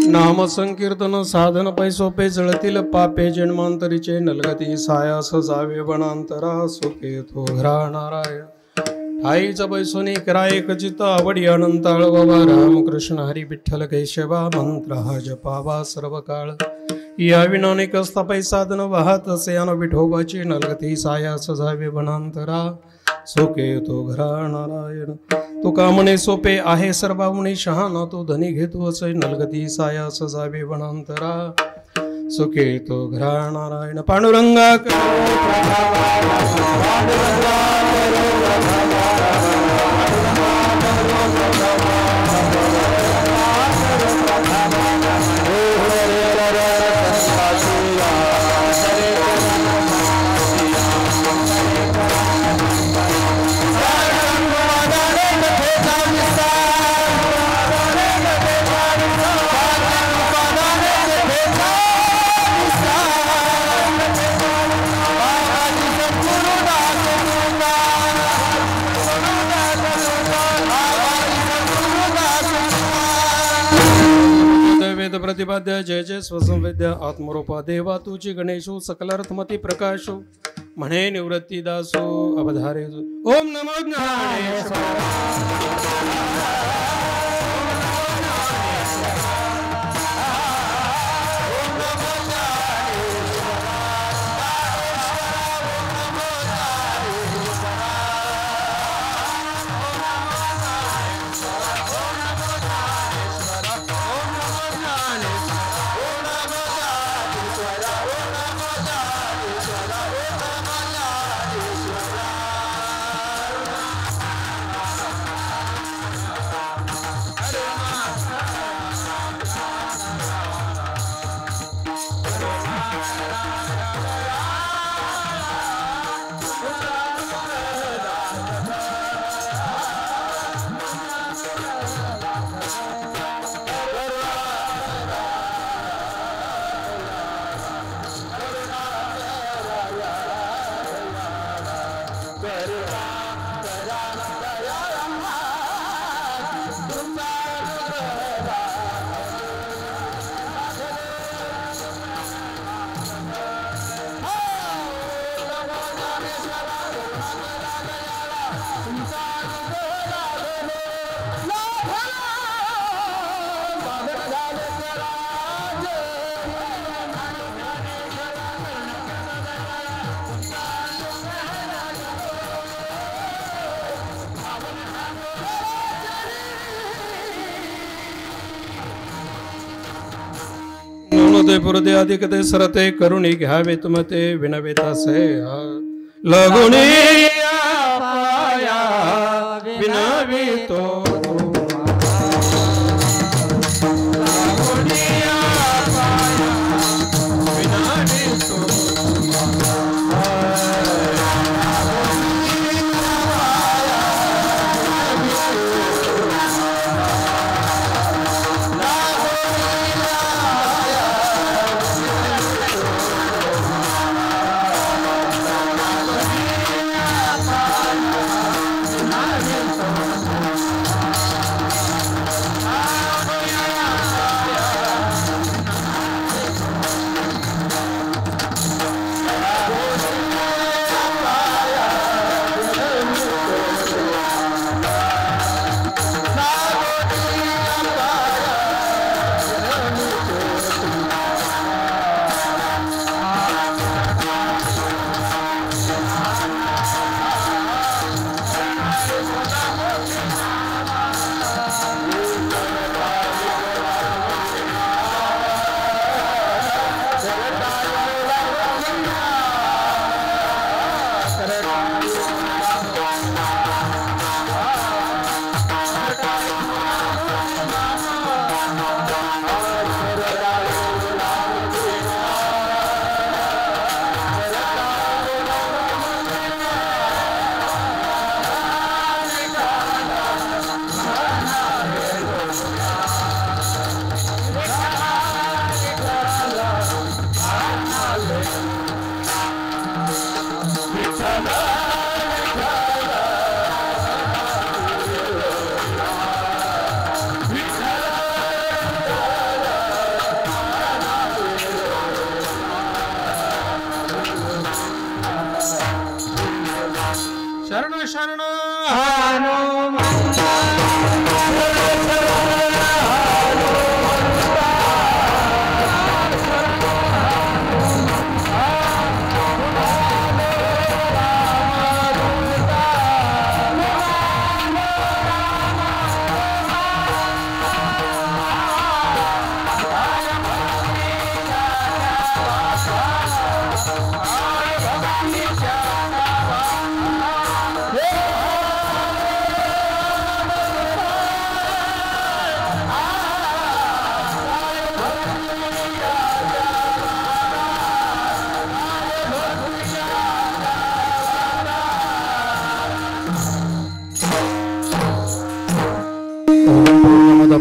नाम संकीर्तन साधन पैसोपे जळतील पापे जन्मांतरीचे नलगती सायास जावे वनांतरा सुखे तो घरा नारायण आईचा बैसोनी करा एक चित्त आवडी अनंताळ बाबा रामकृष्ण हरी विठ्ठल केशवा मंत्र हा जपावा सर्व काळ या विनानेक स्थापै साधन वाहत असे अन विठोबाची नलगती सायास जावे वनांतरा सोके तो घरा नारायण तुका म्हणे सोपे आहे सर्वाहुनी शहाणा तो धनी घेतो असे नलगती सायास जावे वनांतरा सुखे तो घरा नारायण पांडुरंगा प्रतिपाद्य जय जय स्वसंवेद्य आत्मरूपा देवा तुझी गणेशो सकलार्थमती प्रकाशो म्हणे निवृत्ती दासो अवधारे ओम नमो ज्ञानेश्वराय पुरदे अधिक ते सरते करुणी घ्यावे तुमते विनवेतासे लगुणी पाया विनवितो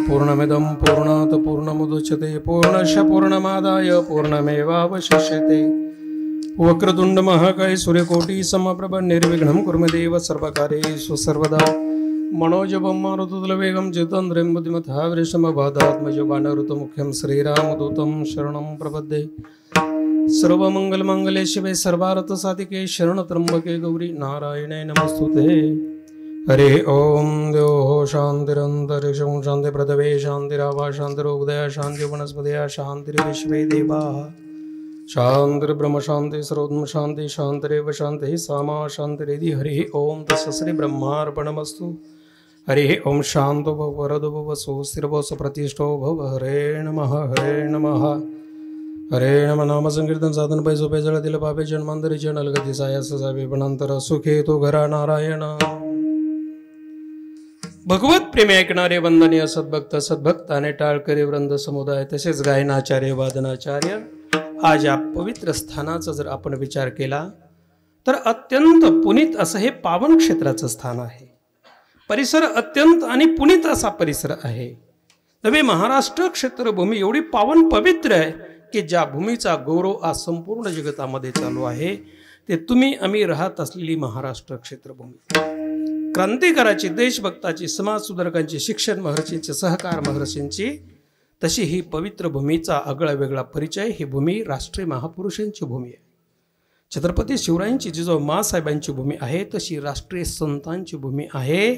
पूर्णमिदं पूर्णात् पूर्णमुदच्यते पूर्णस्य पूर्णमादाय पूर्णमेवावशिष्यते। वक्रतुंड महाकाय सूर्यकोटि समप्रभ निर्विघ्नं कुरु मे देव सर्वकार्येषु सर्वदा। मनोजवं मारुतुल्यवेगं जितेन्द्रियं बुद्धिमतः वृषभवादात्मजं वानरऋतुमुख्यं श्रीरामदूतं शरणं प्रपद्ये। सर्वमंगलमांगल्ये शिवे सर्वार्थसाधिके शरणत्र्यंबके गौरी नारायणे नमस्तुते। हरे ओम देवो शांतिरंतरिक्षं शांति पृथिवी शांतिरावा शांतिरोदय शांति वनस्पतयः शांतिर्विश्वे देवाः शांतिर्ब्रह्म शांति सर्वोत्तम शांति शांतिरेव शांतिः सामा शांतिरिति। हरि ओम तत्सत् ब्रह्मार्पणमस्तु। हरि ओम शांतो भव वरदो भव सुस्थिरो सुप्रतिष्ठो भव। हरे नमः हरे नमः हरे नमः। नाम संकीर्तन साधन पैसो पैजळतील पापे जन्मांतरीचे नलगती सायास जावे वनांतर सुखे तो घरा नारायण। भगवत प्रेमी ऐकणारे वंदनीय सद्भक्त सद्भक्त आणि टाळकरी वृंद समुदाय तसेच गायनाचार्य वादनाचार्य, आज या पवित्र स्थानाचा जर आपण विचार केला तर अत्यंत पुनीत असं हे पावन क्षेत्राचं स्थान आहे। परिसर अत्यंत आणि पुनीत असा परिसर आहे। नवे महाराष्ट्र क्षेत्रभूमी एवढी पावन पवित्र आहे की ज्या भूमीचा गौरव आज संपूर्ण जगतामध्ये चालू आहे ते तुम्ही आम्ही राहत असलेली महाराष्ट्र क्षेत्रभूमी। क्रांतिकाराची, देशभक्ताची, समाज सुधारकांची, शिक्षण महर्षींची, सहकार महर्षींची तशी ही पवित्र भूमीचा आगळा वेगळा परिचय। ही भूमी राष्ट्रीय महापुरुषांची भूमी आहे। छत्रपती शिवरायांची जिजाऊ माँसाहेबांची भूमी आहे तशी राष्ट्रीय संतांची भूमी आहे।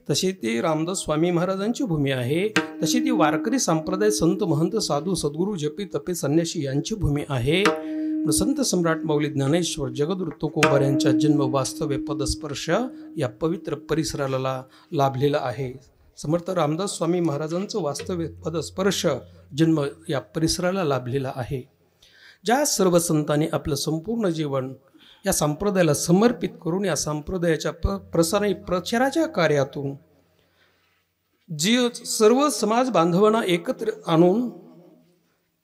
तशी ती रामदास स्वामी महाराजांची भूमी आहे। तशी ती वारकरी संप्रदाय संत महंत साधू सद्गुरू जपी तपे संन्यासी यांची भूमी आहे। संत सम्राट माऊली ज्ञानेश्वर जगद्गुरु तुकोबार यांच्या जन्म वास्तव्य पदस्पर्श या पवित्र परिसराला लाभलेला आहे। समर्थ रामदास स्वामी महाराजांचं वास्तव्य पदस्पर्श जन्म या परिसराला लाभलेला आहे। ज्या सर्व संतांनी आपलं संपूर्ण जीवन या संप्रदायाला समर्पित करून या संप्रदायाच्या प्रचाराच्या कार्यातून जी सर्व समाज बांधवांना एकत्र आणून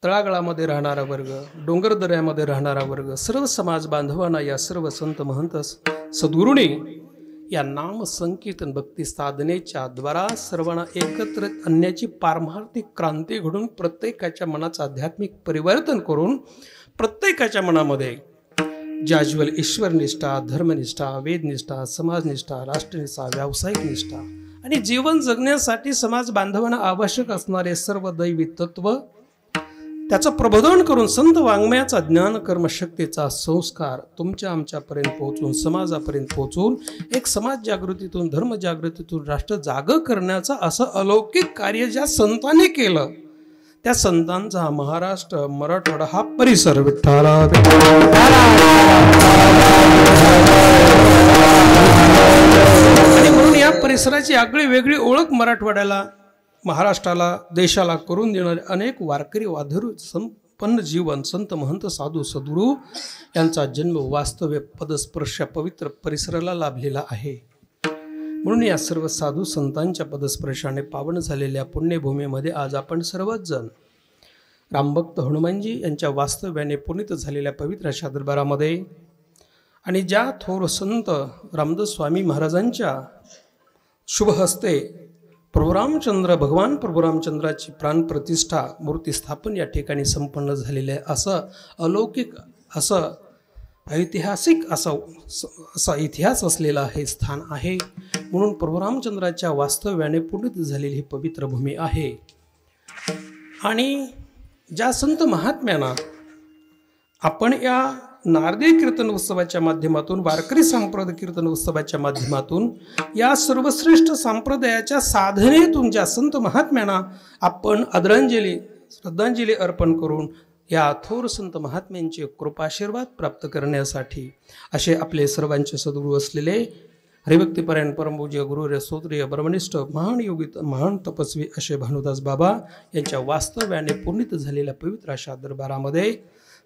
तळागाळामध्ये राहणारा वर्ग, डोंगरदऱ्यामध्ये राहणारा वर्ग, सर्व समाज बांधवांना या सर्व संत महंत सद्गुरूंनी या नाम संकीर्तन भक्ती साधनेच्या द्वारा सर्वांना एकत्र आणण्याची पारमार्थिक क्रांती घडून प्रत्येकाच्या मनाचं आध्यात्मिक परिवर्तन करून प्रत्येकाच्या मनामध्ये ज्याज्वल ईश्वरनिष्ठा, धर्मनिष्ठा, वेदनिष्ठा, समाजनिष्ठा, राष्ट्रनिष्ठा, व्यावसायिक निष्ठा आणि जीवन जगण्यासाठी समाज बांधवांना आवश्यक असणारे सर्व दैवी तत्व त्याचं प्रबोधन करून संत वाङ्मयाचा ज्ञान कर्मशक्तीचा संस्कार तुमच्या आमच्यापर्यंत पोहोचून समाजापर्यंत पोहोचून एक समाज जागृतीतून, धर्म जागृतीतून राष्ट्र जागं करण्याचं असं अलौकिक कार्य ज्या संतांनी केलं त्या संतांचा हा महाराष्ट्र, मराठवाडा हा परिसर विठ्ठला आणि म्हणून या परिसराची आगळी वेगळी ओळख मराठवाड्याला, महाराष्ट्राला, देशाला करून देणारे अनेक वारकरी वाधरू संपन्न जीवन संत महंत साधू सद्गुरू यांचा जन्म वास्तव्य पदस्पर्श पवित्र परिसराला लाभलेला आहे। म्हणून या सर्व साधू संतांच्या पदस्पर्शाने पावन झालेल्या पुण्यभूमीमध्ये आज आपण सर्वच जण रामभक्त हनुमानजी यांच्या वास्तव्याने पुनीत झालेल्या पवित्र अशा दरबारामध्ये आणि ज्या थोर संत रामदास स्वामी महाराजांच्या शुभ हस्ते भगवान प्रभू रामचंद्राची प्राणप्रतिष्ठा मूर्ती स्थापन या ठिकाणी संपन्न झालेले आहे। असं अलौकिक, असं ऐतिहासिक असा इतिहास असलेला हे स्थान आहे। म्हणून प्रभू रामचंद्राच्या वास्तव्याने पुनीत झालेली ही पवित्र भूमी आहे। आणि ज्या संत महात्म्यांना आपण या नारदी कीर्तन उत्सवाच्या माध्यमातून, वारकरी संप्रदाय कीर्तन उत्सवाच्या माध्यमातून या सर्वश्रेष्ठ संप्रदायाच्या साधनेतून ज्या संत महात्म्यांना आपण आदरांजली श्रद्धांजली अर्पण करून या थोर संत महात्म्यांचे कृपाशीर्वाद प्राप्त करण्यासाठी असे आपले सर्वांचे सद्गुरू असलेले हरिभक्तीपरायण परमपूज्य गुरुवर्य स्तोत्रीय ब्रह्मनिष्ठ महान योगी महान तपस्वी असे भानुदास बाबा यांच्या वास्तव्याने पुनीत झालेल्या पवित्र अशा दरबारामध्ये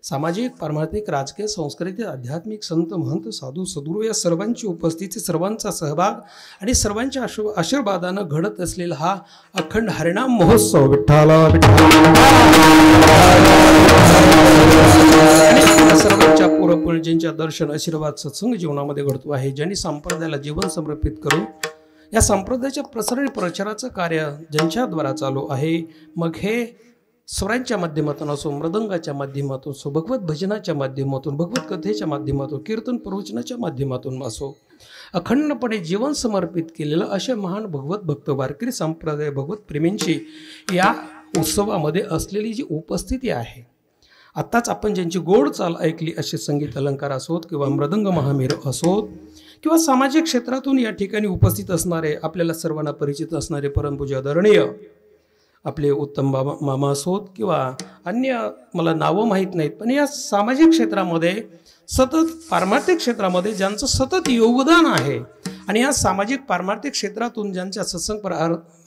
सामाजिक, पारमार्थिक, राजकीय, सांस्कृतिक, आध्यात्मिक संत महंत साधू सद्गुरू या सर्वांची उपस्थिती, सर्वांचा सहभाग आणि सर्वांच्या आशीर्वादानं घडत असलेला हा अखंड हरिनाम महोत्सव विठ्ठला सर्वांच्या पूर्वपुरुषांच्या दर्शन आशीर्वाद सत्संग जीवनामध्ये घडतो आहे। ज्यांनी संप्रदायाला जीवन समर्पित करून या संप्रदायाच्या प्रसारण प्रचाराचं कार्य ज्यांच्याद्वारा चालू आहे, मग हे स्वरांच्या माध्यमातून असो, मृदंगाच्या माध्यमातून असो, भगवत भजनाच्या माध्यमातून, भगवत कथेच्या माध्यमातून, कीर्तन प्रवचनाच्या माध्यमातून असो, अखंडपणे जीवन समर्पित केलेलं असे महान भगवत भक्त वारकरी संप्रदाय भगवत प्रेमींची या उत्सवामध्ये असलेली जी उपस्थिती आहे, आत्ताच आपण ज्यांची गोड चाल ऐकली असे संगीत अलंकार असोत किंवा मृदंग महामेर असोत किंवा सामाजिक क्षेत्रातून या ठिकाणी उपस्थित असणारे आपल्याला सर्वांना परिचित असणारे परमपूज्य आदरणीय आपले उत्तम बाबा मामा असोत किंवा अन्य मला नावं माहीत नाहीत, पण या सामाजिक क्षेत्रामध्ये सतत पारमार्थिक क्षेत्रामध्ये ज्यांचं सतत योगदान आहे आणि या सामाजिक पारमार्थिक क्षेत्रातून ज्यांच्या सत्संग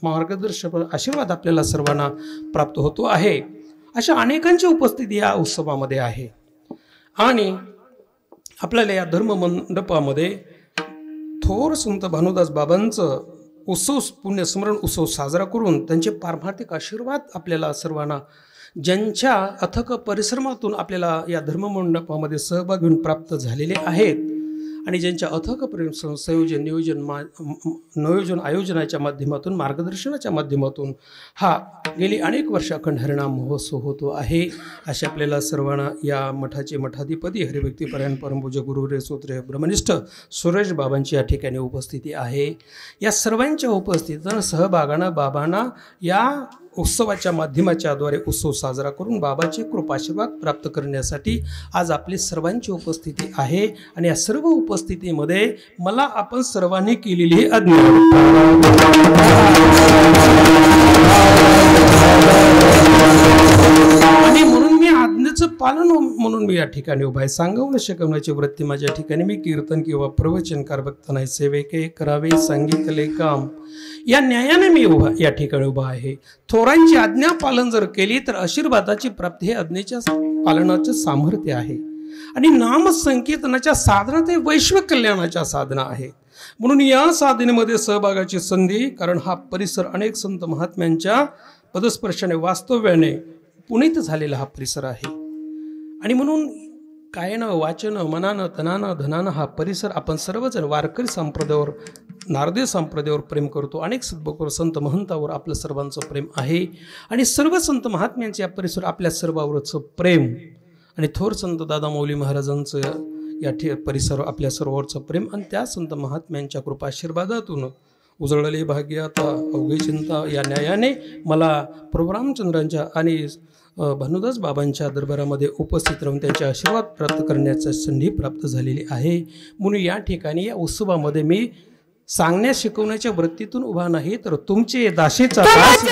मार्गदर्शक आशीर्वाद आपल्याला सर्वांना प्राप्त होतो आहे, अशा अनेकांची उपस्थिती या उत्सवामध्ये आहे. आणि आपल्याला या धर्म मंडपामध्ये थोर संत भानुदास बाबांचं उत्सव पुण्यस्मरण उत्सव साजरा करून त्यांचे पारमार्थिक आशीर्वाद आपल्याला सर्वांना ज्यांच्या अथक परिश्रमातून आपल्याला या धर्ममंडपामध्ये सहभाग घेऊन प्राप्त झालेले आहेत आणि ज्यांच्या अथक परिश्रम संयोजन नियोजन आयोजनाच्या माध्यमातून मार्गदर्शनाच्या माध्यमातून हा गेली अनेक वर्ष अखंड हरिनाम महोत्सव होतो आहे, असे आपल्याला सर्वांना या मठाचे मठाधिपती हरिभक्तीपरायण परमपूज्य गुरुरे सूत्रे ब्रह्मनिष्ठ सुरेश बाबांची या ठिकाणी उपस्थिती आहे. या सर्वांच्या उपस्थितीनं सहभागानं बाबांना या उत्सवाच्या माध्यमाच्याद्वारे उत्सव साजरा करून बाबाचे कृपाशीर्वाद प्राप्त करण्यासाठी आज आपली सर्वांची उपस्थिती आहे. आणि या सर्व उपस्थितीमध्ये मला आपण सर्वांनी केलेली आज्ञा आणि म्हणून मी आज्ञेचं पालन म्हणून मी या ठिकाणी उभा आहे. सांगवणं शिकवण्याची वृत्ती माझ्या ठिकाणी मी कीर्तन किंवा प्रवचनकार भक्त नाही, सेवेके करावे सांगितले काम या न्यायाने मी या ठिकाणी उभा आहे. थोरांची आज्ञा पालन जर केली तर आशीर्वादाची प्राप्ती हे आज्ञेच्या पालनाचे सामर्थ्य आहे. आणि नाम संकीर्तनाच्या साधना ते वैश्विक कल्याणाच्या साधना आहे. म्हणून या साधनेमध्ये सहभागाची संधी, कारण हा परिसर अनेक संत महात्म्यांच्या पदस्पर्शाने वास्तव्याने पुनीत झालेला हा परिसर आहे. आणि म्हणून कायनं वाचनं मनानं तनानं धनानं हा परिसर आपण सर्वजण वारकरी संप्रदायावर नारदीय संप्रदायावर प्रेम करतो. अनेक सद्भक्तावर संत महंतावर आपलं सर्वांचं प्रेम आहे. आणि सर्व संत महात्म्यांचे या परिसर आपल्या सर्वावरचं प्रेम आणि थोर संत दादा मौली महाराजांचं या परिसर आपल्या सर्वावरचं प्रेम आणि त्या संत महात्म्यांच्या कृपाशीर्वादातून उजळले भाग्य आता अवघे चिंता या न्यायाने मला प्रभू रामचंद्रांच्या आणि भानुदास बाबांच्या दरबारामध्ये उपस्थित राहून त्यांचे आशीर्वाद प्राप्त करण्याची संधी प्राप्त झालेली आहे. म्हणून या ठिकाणी या उत्सवामध्ये मी सांगण्या शिकवण्याच्या वृत्तीतून उभा नाही, तर तुमचे दासीचा दास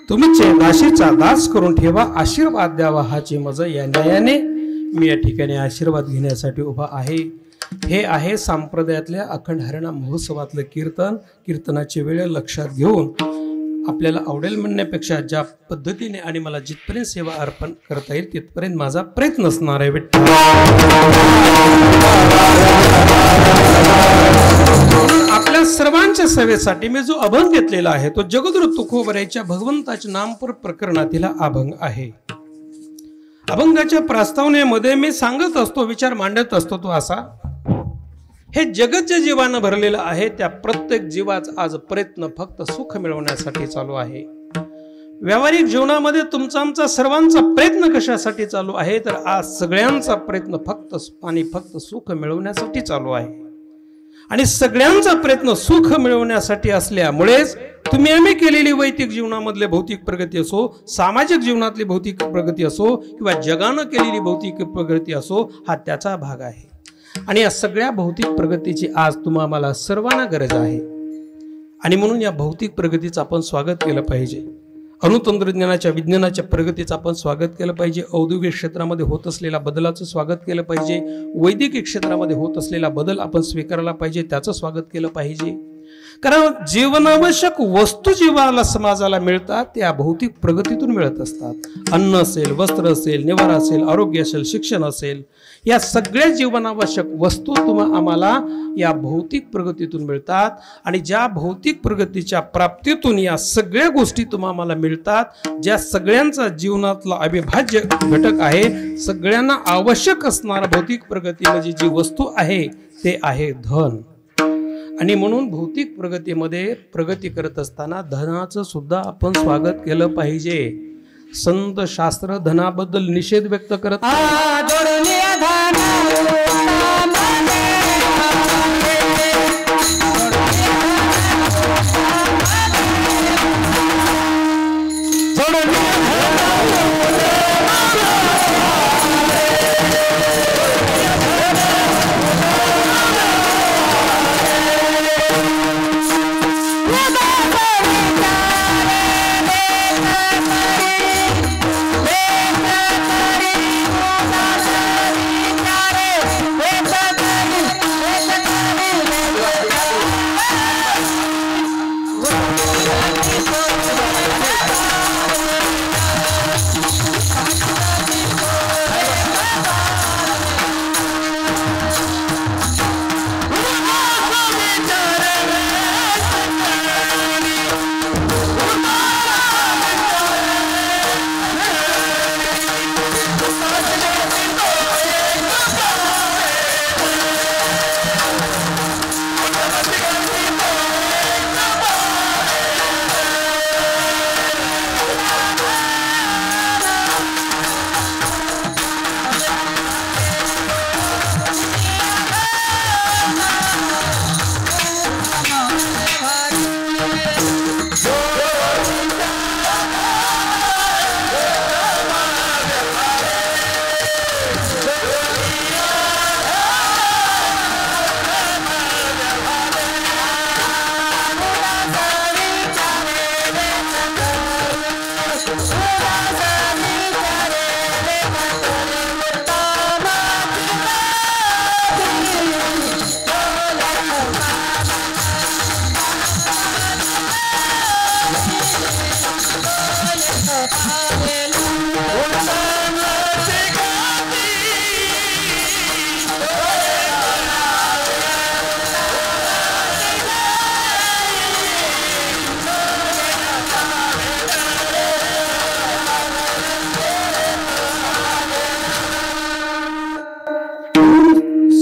तुमचे दासीचा दास करून ठेवा, आशीर्वाद द्यावा हाची मज या न्यायाने मी या ठिकाणी आशीर्वाद घेण्यासाठी उभा आहे. हे आहे संप्रदायातल्या अखंड हरिनाम महोत्सवातलं कीर्तन. कीर्तनाची वेळ लक्षात घेऊन आपल्याला आवडेल म्हणण्यापेक्षा ज्या पद्धतीने आणि मला जिथपर्यंत सेवा अर्पण करता येईल तिथपर्यंत माझा प्रयत्न असणार आहे. विठ्ठल आपल्या सर्वांच्या सेवेसाठी मी जो अभंग घेतलेला आहे तो जगद्गुरु तुकोबऱ्याच्या भगवंताच्या नामपर प्रकरणातील अभंग आहे. अभंगाच्या प्रस्तावनेमध्ये मी सांगत असतो, विचार मांडत असतो तो असा, हे जगत जे जीवानं भरलेलं आहे त्या प्रत्येक जीवाचा आज प्रयत्न फक्त सुख मिळवण्यासाठी चालू आहे. व्यावहारिक जीवनामध्ये तुमचा आमचा सर्वांचा प्रयत्न कशासाठी चालू आहे, तर आज सगळ्यांचा प्रयत्न फक्त सुख मिळवण्यासाठी चालू आहे. आणि सगळ्यांचा प्रयत्न सुख मिळवण्यासाठी असल्यामुळेच तुम्ही आम्ही केलेली वैयक्तिक जीवनामधले भौतिक प्रगती असो, सामाजिक जीवनातली भौतिक प्रगती असो किंवा जगानं केलेली भौतिक प्रगती असो, हा त्याचा भाग आहे. आणि या सगळ्या भौतिक प्रगतीची आज तुम्हाला सर्वांना गरज आहे. आणि म्हणून या भौतिक प्रगतीचं आपण स्वागत केलं पाहिजे. अणुतंत्रज्ञानाच्या विज्ञानाच्या प्रगतीचं आपण स्वागत केलं पाहिजे. औद्योगिक क्षेत्रामध्ये होत असलेल्या बदलाचं स्वागत केलं पाहिजे. वैद्यकीय क्षेत्रामध्ये होत असलेला बदल आपण स्वीकारला पाहिजे, त्याचं स्वागत केलं पाहिजे. कारण जीवनावश्यक वस्तू जीवाला समाजाला मिळतात त्या भौतिक प्रगतीतून मिळत असतात. अन्न असेल, वस्त्र असेल, निवारा असेल, आरोग्य असेल, शिक्षण असेल, या सगळ्या जीवनावश्यक वस्तू आम्हाला या भौतिक प्रगतीतून मिळतात. आणि ज्या भौतिक प्रगतीच्या प्राप्तीतून या सगळ्या गोष्टी आम्हाला मिळतात, ज्या सगळ्यांचा जीवनातला अविभाज्य घटक आहे, सगळ्यांना आवश्यक असणारा भौतिक प्रगती म्हणजे जी वस्तू आहे ते आहे धन. आणि म्हणून भौतिक प्रगतीमध्ये प्रगती करत असताना धनाचं सुद्धा आपण स्वागत केलं पाहिजे. संत शास्त्र धनाबद्दल निषेध व्यक्त करत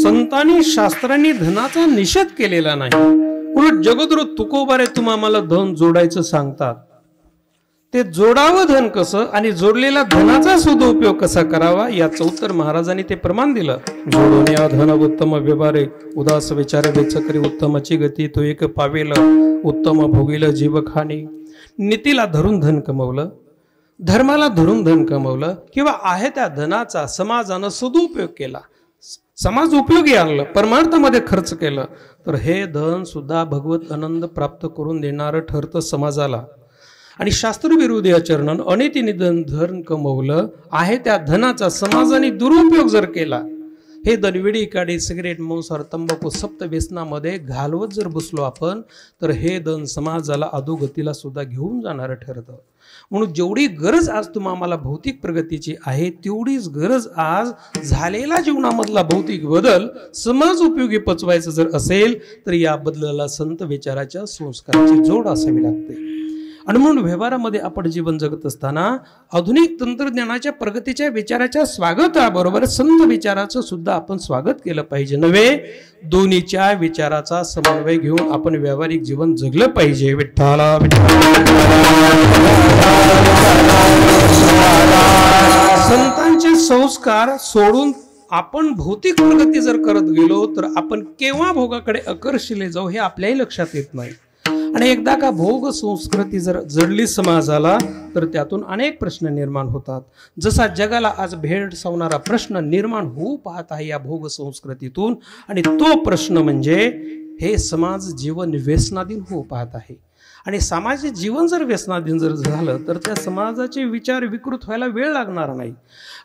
संतांनी शास्त्रांनी धनाचा निषेध केलेला नाही. उलट जगद्गुरु तुकोबारे आम्हाला धन जोडायचं सांगतात. ते जोडावं धन कसं आणि जोडलेला धनाचा सदुपयोग कसा करावा याचं उत्तर महाराजांनी ते प्रमाण दिलं. जोडून या धन उत्तम व्यवहारे उदास विचार वेचकरी उत्तमाची गती तो एक पावेल उत्तम भोगील जीवखानी. नीतीला धरून धन कमवलं, धर्माला धरून धन कमवलं किंवा आहे त्या धनाचा समाजानं सदुपयोग केला, समाज उपयोगी आणलं, परमार्थामध्ये खर्च केलं, तर हे धन सुद्धा भगवत आनंद प्राप्त करून देणारं ठरतं समाजाला. आणि शास्त्रविरोधी आचरणानं अनितीने धन कमवलं, आहे त्या धनाचा समाजाने दुरुपयोग जर केला, हे दरविडी काडी सिगरेट मांसाहार तंबाखू सप्त व्यसनामध्ये घालवत जर बसलो आपण, तर हे धन समाजाला अधोगतीला सुद्धा घेऊन जाणारं ठरतं. म्हणून जेवढी गरज आज आम्हाला भौतिक प्रगतीची आहे, तेवढीच गरज आज झालेला जीवनामधला भौतिक बदल समाज उपयोगी पचवायचं जर असेल, तर या बदलाला संत विचाराच्या संस्काराची जोड असावी लागते. आणि म्हणून व्यवहारामध्ये आपण जीवन जगत असताना आधुनिक तंत्रज्ञानाच्या प्रगतीच्या विचाराच्या स्वागताबरोबर संत विचाराचं सुद्धा आपण स्वागत केलं पाहिजे नव्हे, दोन्हीच्या विचाराचा समन्वय घेऊन आपण व्यावहारिक जीवन जगलं पाहिजे. विठ्ठला संतांचे संस्कार सोडून आपण भौतिक प्रगती जर करत गेलो तर आपण केव्हा भोगाकडे आकर्षिले जाऊ हे आपल्याही लक्षात येत नाही. आणि एकदा का भोग संस्कृती जर जडली समाजाला तर त्यातून अनेक प्रश्न निर्माण होतात. जसा जगाला आज भेडसावणारा प्रश्न निर्माण होऊ पाहत आहे या भोग संस्कृतीतून, आणि तो प्रश्न म्हणजे हे समाज जीवन व्यसनाधीन होऊ पाहत आहे. आणि सामाजिक जीवन जर व्यसनाधीन जर झालं तर त्या समाजाचे विचार विकृत व्हायला वेळ लागणार नाही.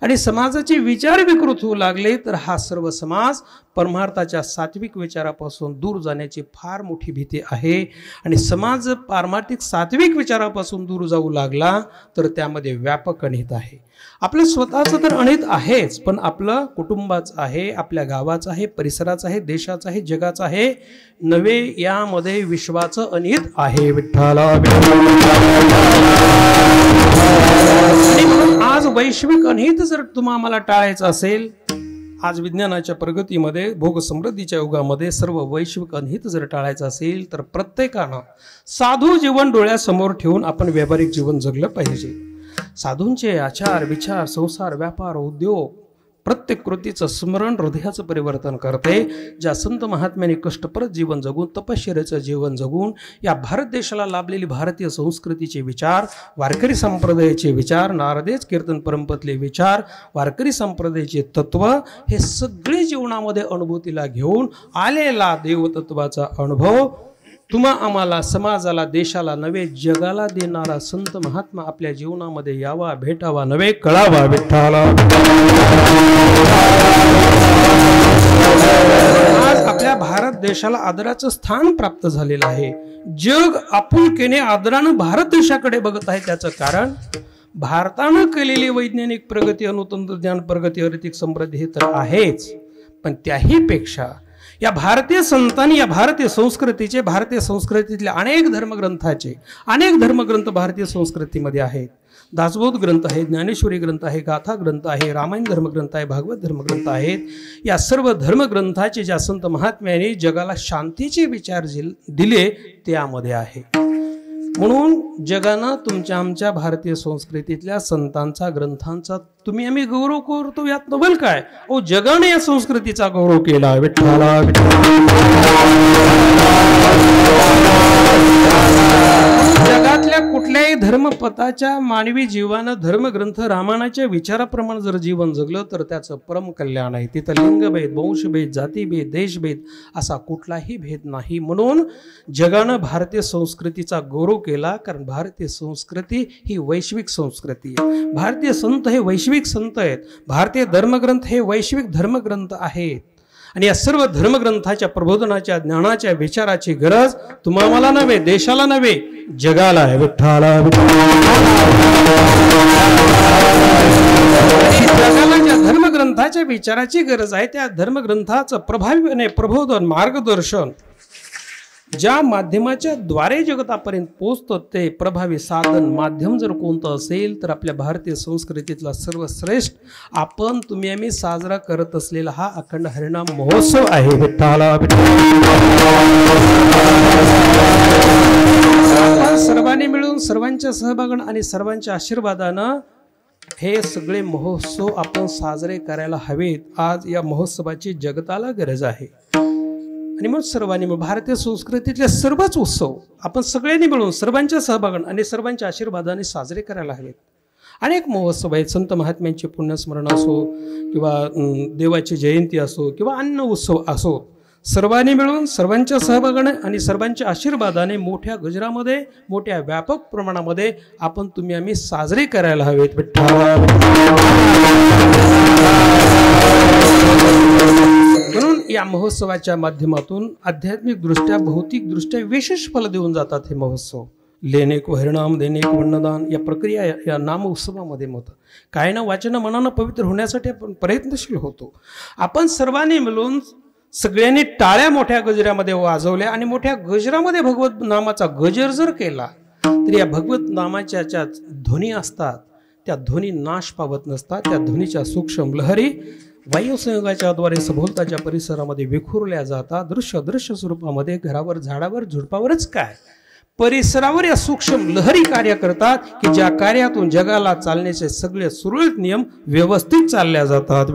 आणि समाजाचे विचार विकृत होऊ लागले तर हा सर्व समाज परमार्थाच्या सात्विक विचारापासून दूर जाण्याची फार मोठी भीती आहे. आणि समाज पारमार्थिक सात्विक विचारापासून दूर जाऊ लागला तर त्यामध्ये व्यापक अनिहित आहे. आपलं स्वतःचं तर अनिहित आहेच, पण आपलं कुटुंबाचं आहे, आपल्या गावाचं आहे, परिसराचं आहे, देशाचं आहे, जगाचं आहे नव्हे, यामध्ये विश्वाचं अनिहित आहे. विठ्ठला आज वैश्विक अनिहित जर तुम्हाला टाळायचं असेल, आज विज्ञानाच्या प्रगतीमध्ये भोग समृद्धीच्या युगामध्ये सर्व वैश्विक अनिहित जर टाळायचं असेल तर प्रत्येकानं साधू जीवन डोळ्यासमोर ठेवून आपण व्यावहारिक जीवन जगलं पाहिजे. साधूंचे आचार विचार संसार व्यापार उद्योग प्रत्येक कृतीचं स्मरण हृदयाचं परिवर्तन करते. ज्या संत महात्म्यांनी कष्टप्रद जीवन जगून तपश्चर्याचं जीवन जगून या भारत देशाला लाभलेली भारतीय संस्कृतीचे विचार, वारकरी संप्रदायाचे विचार, नारदेच कीर्तन परंपरेतले विचार, वारकरी संप्रदायाचे तत्व हे सगळे जीवनामध्ये अनुभूतीला घेऊन आलेला देवतत्वाचा अनुभव तुम्हा आम्हाला समाजाला देशाला नव्हे जगाला देणारा संत महात्मा आपल्या जीवनामध्ये यावा, भेटावा नव्हे, कळावा. विठ्ठला आज आपल्या भारत देशाला आदराचं स्थान प्राप्त झालेलं आहे. जग आपुलकीने आदरानं भारत देशाकडे बघत आहे. त्याचं कारण भारतानं केलेली वैज्ञानिक प्रगती, अनुतंत्रज्ञान प्रगती, आर्थिक समृद्धी हे तर आहेच, पण त्याही पेक्षा या भारतीय संतांनी या भारतीय संस्कृतीचे, भारतीय संस्कृतीतल्या अनेक धर्मग्रंथ भारतीय संस्कृतीमध्ये आहेत. दासबोध ग्रंथ आहे, ज्ञानेश्वरी ग्रंथ आहे, गाथा ग्रंथ आहे, रामायण धर्मग्रंथ आहे, भागवत धर्मग्रंथ आहेत. या सर्व धर्मग्रंथाचे ज्या संत महात्म्यांनी जगाला शांतीचे विचार दिले त्यामध्ये आहे. म्हणून जगानं तुमच्या आमच्या भारतीय संस्कृतीतल्या संतांचा ग्रंथांचा तुम्ही आम्ही गौरव करतो, यात नवल काय. ओ जगाने या संस्कृतीचा गौरव केला. विठ्ठला जगातल्या कुठल्याही धर्मपथाच्या मानवी जीवानं धर्मग्रंथ रामायणाच्या विचाराप्रमाणे जर जीवन जगलं तर त्याचं परम कल्याण आहे. तिथं लिंगभेद, वंशभेद, जातीभेद, देशभेद असा कुठलाही भेद नाही. म्हणून जगानं भारतीय संस्कृतीचा गौरव केला, कारण भारतीय संस्कृती ही वैश्विक संस्कृती आहे. भारतीय संत हे वैश्विक संत आहेत. भारतीय धर्मग्रंथ हे वैश्विक धर्मग्रंथ आहेत. आणि या सर्व धर्मग्रंथाच्या प्रबोधनाच्या ज्ञानाच्या विचाराची गरज तुम्हाला नव्हे, देशाला नव्हे, जगाला आहे. विठ्ठला जगाला ज्या धर्मग्रंथाच्या विचाराची गरज आहे त्या धर्मग्रंथाचं प्रभावीपणे प्रबोधन मार्गदर्शन ज्या माध्यमाच्या द्वारे जगतापर्यंत पोहोचतं ते प्रभावी साधन माध्यम जर कोणतं असेल तर आपल्या भारतीय संस्कृतीतला सर्वश्रेष्ठ आपण तुम्ही आम्ही साजरा करत असलेला हा अखंड हरिनाम महोत्सव आहे. विठ्ठला सर्वांनी मिळून सर्वांच्या सहभागानं आणि सर्वांच्या आशीर्वादानं हे सगळे महोत्सव आपण साजरे करायला हवेत. आज या महोत्सवाची जगताला गरज आहे. आणि मग सर्वांनी मिळून भारतीय संस्कृतीतले सर्वच उत्सव आपण सगळ्यांनी मिळून सर्वांच्या सहभागाने आणि सर्वांच्या आशीर्वादाने साजरे करायला हवेत. अनेक महोत्सव आहेत. संत महात्म्यांचे पुण्यस्मरण असो किंवा देवाची जयंती असो किंवा अन्य उत्सव असो, सर्वांनी मिळून सर्वांच्या सहभागाने आणि सर्वांच्या आशीर्वादाने मोठ्या गजरामध्ये मोठ्या व्यापक प्रमाणामध्ये आपण तुम्ही आम्ही साजरे करायला हवेत. म्हणून या महोत्सवाच्या माध्यमातून आध्यात्मिक दृष्ट्या भौतिक दृष्ट्या विशेष फल देऊन जातात हे महोत्सव. लेणे को हरिनाम देणे को अन्नदान या प्रक्रिया या नाम उत्सवामध्ये होतं. काय ना वाचन मनानं पवित्र होण्यासाठी आपण प्रयत्नशील होतो. आपण सर्वांनी मिळून सगळ्यांनी टाळ्या मोठ्या गजरामध्ये वाजवल्या आणि मोठ्या गजरामध्ये भगवत नामाचा गजर जर केला तर या भगवत नामाच्या ज्या ध्वनी असतात त्या ध्वनी नाश पावत नसतात. त्या ध्वनीच्या सूक्ष्म लहरी वायुसंयोगाच्या द्वारे सभोवताच्या परिसरामध्ये विखुरल्या जातात. दृश्य अदृश्य स्वरूपामध्ये घरावर, झाडावर, झुडपावरच काय परिसरावर या सूक्ष्म लहरी कार्य करतात की ज्या कार्यातून जगाला चालण्याचे सगळे सुरळीत नियम व्यवस्थित चालल्या जातात.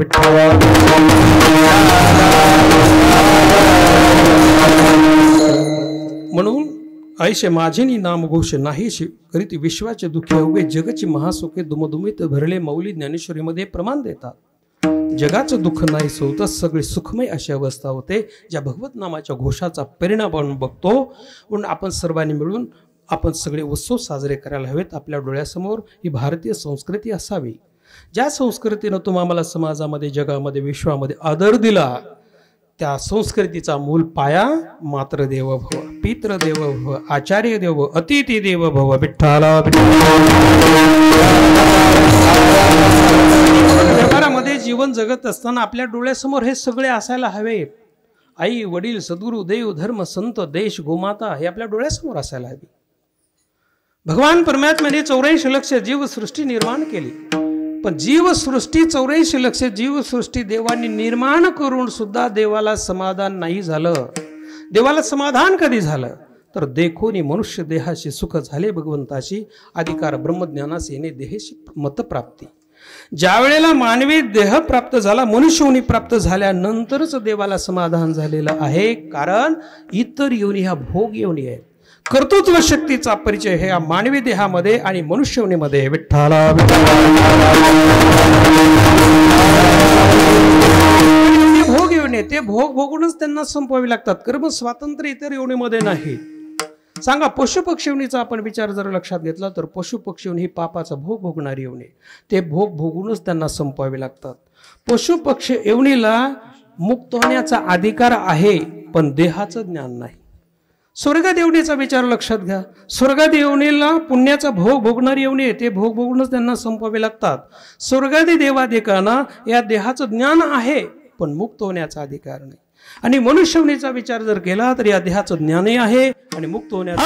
म्हणून ऐशे माझेनी नाम घोष नाही करीत विश्वाचे दुःखे उगे जगची महासुखे दुमदुमीत भरले मौली ज्ञानेश्वरीमध्ये प्रमाण देतात. जगाचं दुःख नाही सोतच सगळे सुखमय अशी अवस्था होते ज्या भगवत नामाच्या घोषाचा परिणाम आपण बघतो. म्हणून आपण सर्वांनी मिळून आपण सगळे उत्सव साजरे करायला हवेत. आपल्या डोळ्यासमोर ही भारतीय संस्कृती असावी ज्या संस्कृतीनं तुम्हाला समाजामध्ये, जगामध्ये, विश्वामध्ये आदर दिला. त्या संस्कृतीचा मूल पाया मात्र देव भव, पितृ देव भव, आचार्य देव भव, अतिथी देव भव. विठ्ठला व्यवहारामध्ये जीवन जगत असताना आपल्या डोळ्यासमोर हे सगळे असायला हवे. आई वडील, सद्गुरू, देव, धर्म, संत, देश, गोमाता हे आपल्या डोळ्यासमोर असायला हवे. भगवान परमात्म्याने 84 लक्ष जीवसृष्टी निर्माण केली. पण जीवसृष्टी 84 लक्ष जीवसृष्टी देवांनी निर्माण करून सुद्धा देवाला समाधान नाही झालं. देवाला समाधान कधी झालं तर देखोनी मनुष्य देहाशी सुख झाले भगवंताशी अधिकार ब्रह्मज्ञानास येणे देहेशी मतप्राप्ती. ज्या वेळेला मानवी देह प्राप्त झाला, मनुष्ययोनी प्राप्त झाल्यानंतरच देवाला समाधान झालेलं आहे. कारण इतर योनी ह्या भोग योनी आहेत. कर्तृत्व शक्तीचा परिचय हे या मानवी देहामध्ये आणि मनुष्ययोनीमध्ये. विठ्ठला भोग योनी ते भोग भोगूनच त्यांना संपवावे लागतात. कर्म स्वातंत्र्य इतर योनीमध्ये नाही. सांगा, पशु पक्षी योनीचा आपण विचार जर लक्षात घेतला तर पशु पक्षी योनी ही पापाचा भोग भोगणारी योनी. ते भोग भोगूनच त्यांना संपवावे लागतात. पशु पक्षी योनीला मुक्त होण्याचा अधिकार आहे पण देहाचं ज्ञान नाही. स्वर्गात योनीचा विचार लक्षात घ्या. स्वर्गात योनीला पुण्याचा भोग भोगणारी योनी आहे. ते भोग भोगूनच त्यांना संपवावे लागतात. स्वर्गादी देवादिकांना या देहाचं ज्ञान आहे पण मुक्त होण्याचा अधिकार नाही. आणि मनुष्यवनीचा विचार जर केला तर या देहाचं ज्ञानही आहे आणि मुक्त होण्याचा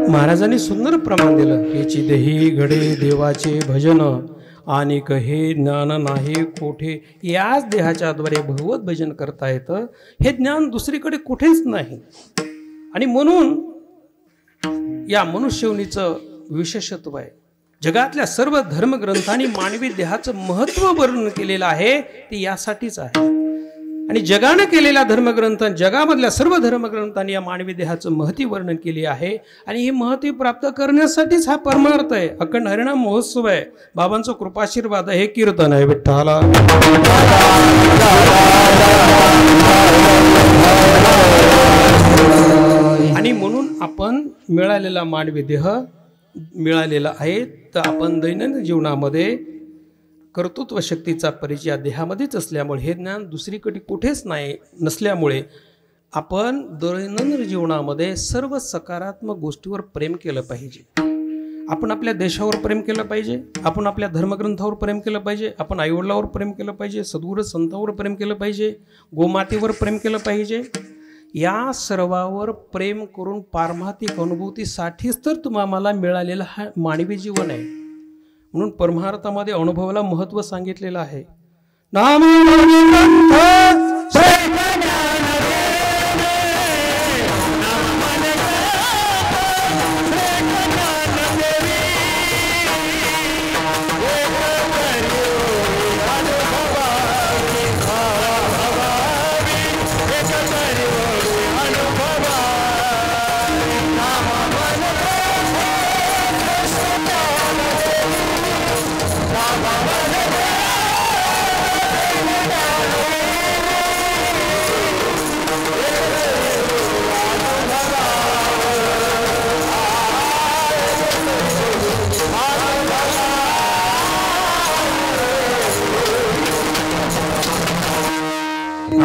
महाराजांनी सुंदर प्रमाण दिलं. हेची देही घडे देवाचे भजन आणि हे ज्ञान नाही कोठे. याच देहाच्या द्वारे भगवत भजन करता येतं. हे ज्ञान दुसरीकडे कुठेच नाही. आणि म्हणून या मनुष्ययोनीचं विशेषत्व आहे. जगातल्या सर्व धर्मग्रंथांनी मानवी देहाचं महत्त्व वर्णन केलेलं आहे ते यासाठीच आहे. आणि जगाने केलेल्या धर्मग्रंथां, जगामधल्या सर्व धर्मग्रंथांनी या मानवी देहाचं महत्त्व वर्णन केले आहे. आणि ही महत्त्व प्राप्त करण्यासाठीच हा परमार्थ आहे. अखंड हरिनाम महोत्सव आहे. बाबांचा कृपाशीर्वाद आहे. हे कीर्तन आहे. विठ्ठला आणि म्हणून आपण मिळालेला मानवी देह मिळालेला आहे. तर आपण दैनंदिन जीवनामध्ये कर्तृत्व शक्तीचा परिचय देहामध्येच असल्यामुळे हे ज्ञान दुसरीकडे कुठेच नाही नसल्यामुळे आपण दैनंदिन जीवनामध्ये सर्व सकारात्मक गोष्टीवर प्रेम केलं पाहिजे. आपण आपल्या देशावर प्रेम केलं पाहिजे. आपण आपल्या धर्मग्रंथावर प्रेम केलं पाहिजे. आपण आईवडिलावर प्रेम केलं पाहिजे. सद्गुरू संतांवर प्रेम केलं पाहिजे. गोमातेवर प्रेम केलं पाहिजे. या सर्वावर प्रेम करून पारमार्थिक अनुभूतीसाठीच तर तुम्हाला मिळालेला हा मानवी जीवन आहे. म्हणून परमार्थामध्ये अनुभवाला महत्त्व सांगितलेलं आहे. नाम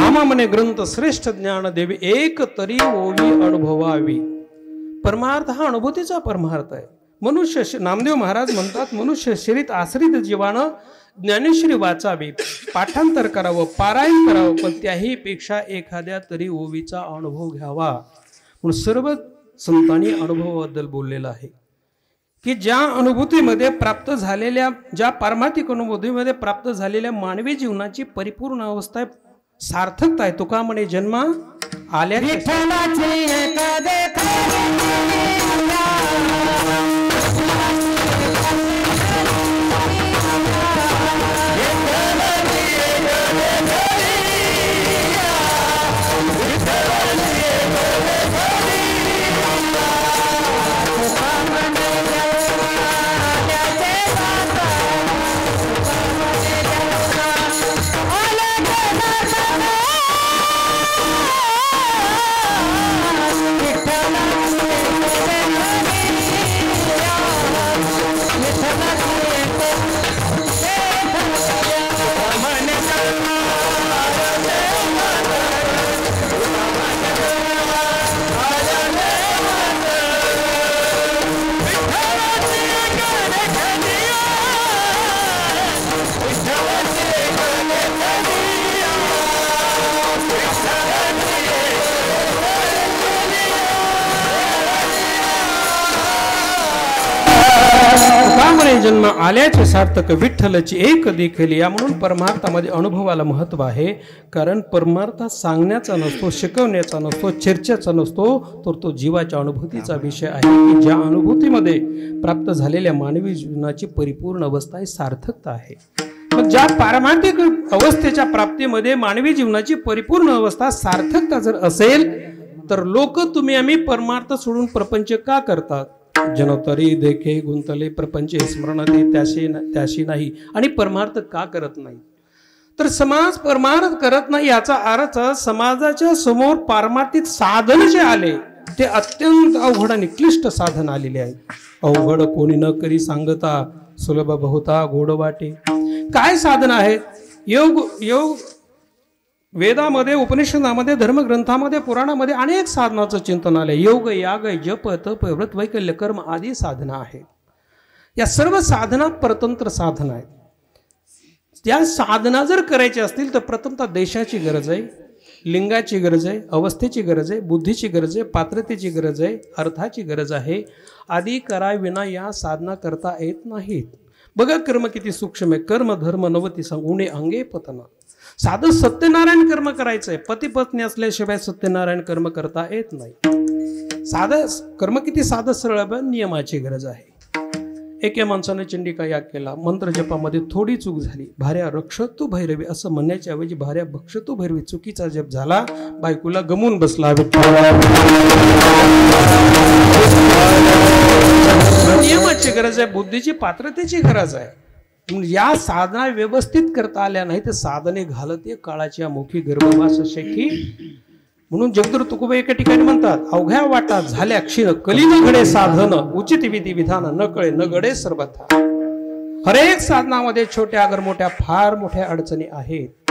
नामा म्हणे ग्रंथ श्रेष्ठ ज्ञान देवी एक तरी ओवी अनुभवावी. परमार्थ हा अनुभूतीचा परमार्थ आहे. मनुष्य नामदेव महाराज म्हणतात मनुष्य शरीर आश्रित जीवानं ज्ञानेश्वरी वाचावी, पाठांतर करावं, पारायण करावं, पण त्याही पेक्षा एखाद्या तरी ओवीचा अनुभव घ्यावा. म्हणून सर्व संतांनी अनुभवाबद्दल बोललेलं आहे की ज्या अनुभूतीमध्ये प्राप्त झालेल्या, ज्या पारमार्थिक अनुभूतीमध्ये प्राप्त झालेल्या मानवी जीवनाची परिपूर्ण अवस्था आहे, सार्थकता आहे. तुका म्हणे जन्मा आल्या जन्म आल्याचे सार्थक विठ्ठलची एक देखील. या म्हणून परमार्थामध्ये अनुभवाला महत्व आहे. कारण परमार्थ सांगण्याचा नसतो, शिकवण्याचा नसतो, चर्चेचा नसतो, तर तो जीवाच्या अनुभूतीचा विषय आहे की ज्या अनुभूतीमध्ये प्राप्त झालेल्या मानवी जीवनाची परिपूर्ण अवस्था ही सार्थकता आहे. मग ज्या पारमार्थिक अवस्थेच्या प्राप्तीमध्ये मानवी जीवनाची परिपूर्ण अवस्था सार्थकता जर असेल तर लोक तुम्ही आम्ही परमार्थ सोडून प्रपंच का करतात? जनतरी देखे गुंतले प्रपंच स्मरणते त्याशी नाही. आणि परमार्थ का करत नाही? तर समाज परमार्थ करत नाही याचा अर्थ समाजाच्या समोर पारमार्थिक साधन जे आले ते अत्यंत अवघड आणि क्लिष्ट साधन आलेले आहे. अवघड कोणी न करी सांगता सुलभ बहुता गोड वाटे. काय साधन आहेत? योग वेदामध्ये, उपनिषदामध्ये, धर्मग्रंथामध्ये, पुराणामध्ये अनेक साधनाचं चिंतन आले. योग, याग, जप, तप, व्रत, वैकल्य, कर्म आदी साधना आहेत. या सर्व साधना परतंत्र साधना आहेत. त्या साधना जर करायच्या असतील तर प्रथमतः देशाची गरज आहे, लिंगाची गरज आहे, अवस्थेची गरज आहे, बुद्धीची गरज आहे, पात्रतेची गरज आहे, अर्थाची गरज आहे. आदी कराविना या साधना करता येत नाहीत. बघा कर्म किती सूक्ष्म आहे. कर्म धर्म नवती सांगुणे अंगे पतना. साधं सत्यनारायण कर्म करायचंय. पती पत्नी असल्याशिवाय सत्यनारायण कर्म करता येत नाही. साधं कर्म किती साधं सरळ, नियमाची गरज आहे. एका माणसाने चंडिका याग केला. मंत्र जपामध्ये थोडी चूक झाली. भार्या रक्षतू भैरवी असं म्हणण्याच्या ऐवजी भार्या भक्षतू भैरवी चुकीचा जप झाला. बायकोला गमून बसला. नियमाची गरज आहे, बुद्धीची पात्रतेची गरज आहे. या साधना व्यवस्थित करता आल्या नाही तर साधने घालते काळाच्या मुखी गर्भवास शेखी. म्हणून जगद्गुरु तुकोबा एका ठिकाणी म्हणतात, अवघ्या वाटा झाल्या क्षीण कली न घडे साधन, उचित विधी विधान न कळे न घडे सर्वथा. हरेक साधनामध्ये छोट्या अगर मोठ्या फार मोठ्या अडचणी आहेत.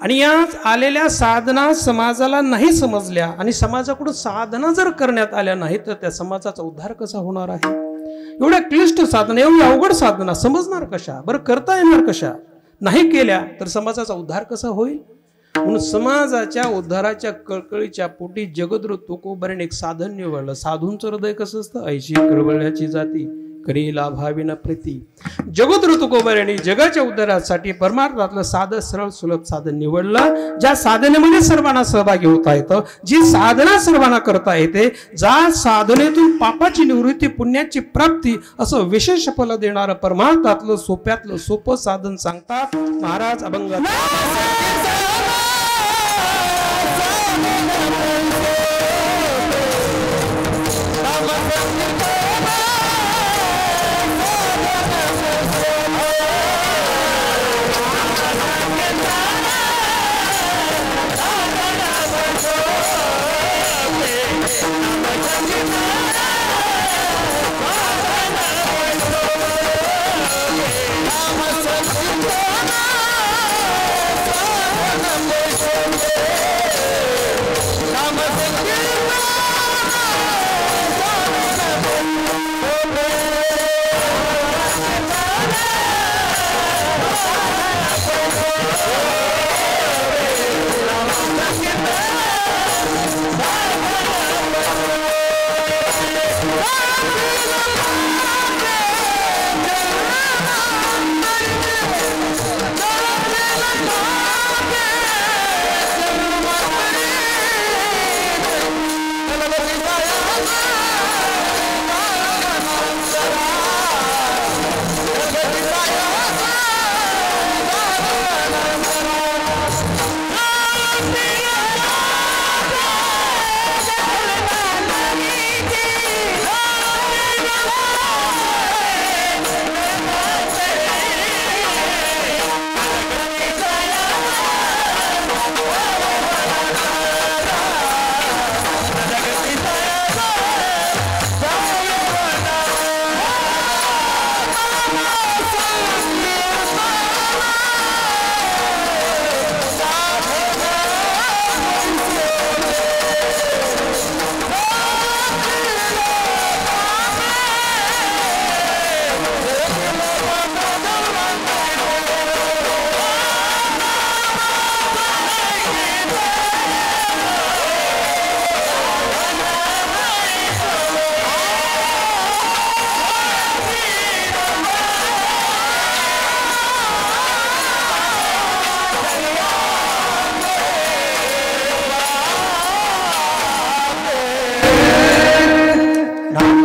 आणि या आलेल्या साधना समाजाला नाही समजल्या आणि समाजाकडून साधना जर करण्यात आल्या नाही तर त्या समाजाचा उद्धार कसा होणार आहे? एवढ्या क्लिष्ट साधना, एवढी अवघड साधना समजणार कशा? बरं करता येणार कशा? नाही केल्या तर समाजाचा उद्धार कसा होईल? म्हणून समाजाच्या उद्धाराच्या कळकळीच्या पोटी जगद्गुरु तुकोबाने एक साधन निवडलं. साधूंचं हृदय कसं असतं? ऐशी कळवळ्याची जाती करी लाभाविन प्रीती. जगद्गुरु तुकोबाने जगाच्या उद्धारासाठी परमार्थातलं साधं सरळ सुलभ साधन निवडलं. ज्या साधनेमध्ये सर्वांना सहभागी होता येतं, जी साधना सर्वांना करता येते, ज्या साधनेतून पापाची निवृत्ती पुण्याची प्राप्ती असं विशेष फल देणारं परमार्थातलं सोप्यातलं सोपं साधन सांगतात महाराज अभंग.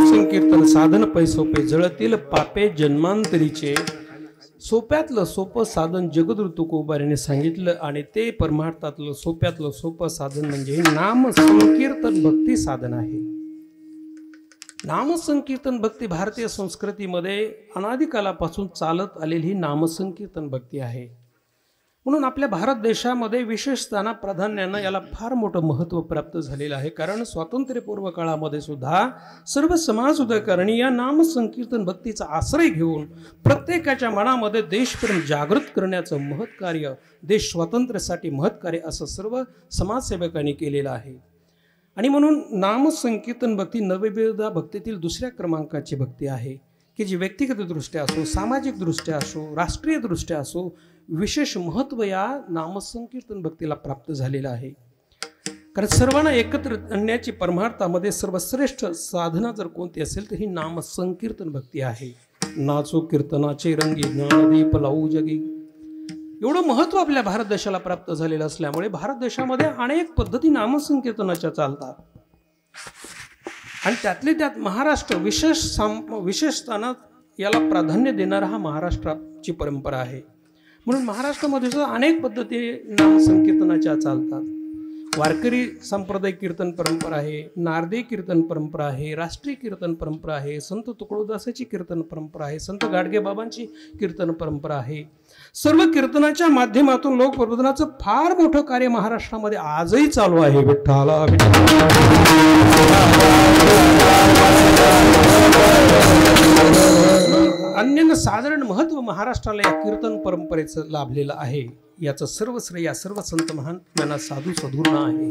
संकीर्तन साधन पैसोपे जळतील पापे जन्मांतरीचे. सोप्यातलं सोपं साधन जगद्गुरु तुकोबाराने सांगितलं आणि ते परमार्थातलं सोप्यातलं सोपं साधन म्हणजे नाम संकीर्तन भक्ती साधन आहे. नाम संकीर्तन भक्ती भारतीय संस्कृतीमध्ये अनादिकालापासून चालत आलेली ही नामसंकीर्तन भक्ती आहे. म्हणून आपल्या भारत देशामध्ये विशेषतः प्राधान्यानं याला फार मोठं महत्त्व प्राप्त झालेलं आहे. कारण स्वातंत्र्यपूर्व काळामध्ये सुद्धा सर्व समाजसुधारकांनी या नामसंकीर्तन भक्तीचा आश्रय घेऊन प्रत्येकाच्या मनामध्ये देशप्रेम जागृत करण्याचं महत्कार्य, देश स्वातंत्र्यासाठी महत्कार्य असं सर्व समाजसेवकांनी केलेलं आहे. आणि म्हणून नामसंकीर्तन भक्ती नवविध भक्तीतील दुसऱ्या क्रमांकाची भक्ती आहे की जी व्यक्तिगतदृष्ट्या असो, सामाजिकदृष्ट्या असो, राष्ट्रीयदृष्ट्या असो विशेष महत्त्व या नामसंकीर्तन भक्तीला प्राप्त झालेलं आहे. कारण सर्वांना एकत्र आणण्याची परमार्थामध्ये सर्वश्रेष्ठ साधना जर कोणती असेल तर ही नामसंकीर्तन भक्ती आहे. नाचो कीर्तनाचे रंगी ज्ञानदीप लावू जगी, एवढं महत्त्व आपल्या भारत देशाला प्राप्त झालेलं असल्यामुळे भारत देशामध्ये अनेक पद्धती नामसंकीर्तनाच्या चालतात. आणि त्यातले त्यात महाराष्ट्र विशेषतः याला प्राधान्य देणारा हा महाराष्ट्राची परंपरा आहे. म्हणून महाराष्ट्रामध्ये सुद्धा अनेक पद्धती नामसंकीर्तनाच्या चालतात. वारकरी सांप्रदायिक कीर्तन परंपरा आहे, नारदी कीर्तन परंपरा आहे, राष्ट्रीय कीर्तन परंपरा आहे, संत तुकडोदासाची कीर्तन परंपरा आहे, संत गाडगेबाबांची कीर्तन परंपरा आहे. सर्व कीर्तनाच्या माध्यमातून लोक प्रबोधनाचं फार मोठं कार्य महाराष्ट्रामध्ये आजही चालू आहे. विठ्ठला अन्य साधारण महत्व महाराष्ट्राला या कीर्तन परंपरेचं लाभलेलं आहे. याचं सर्व श्रेय या सर्व संत महात्म्यांना साधू सद्गुरूंना आहे.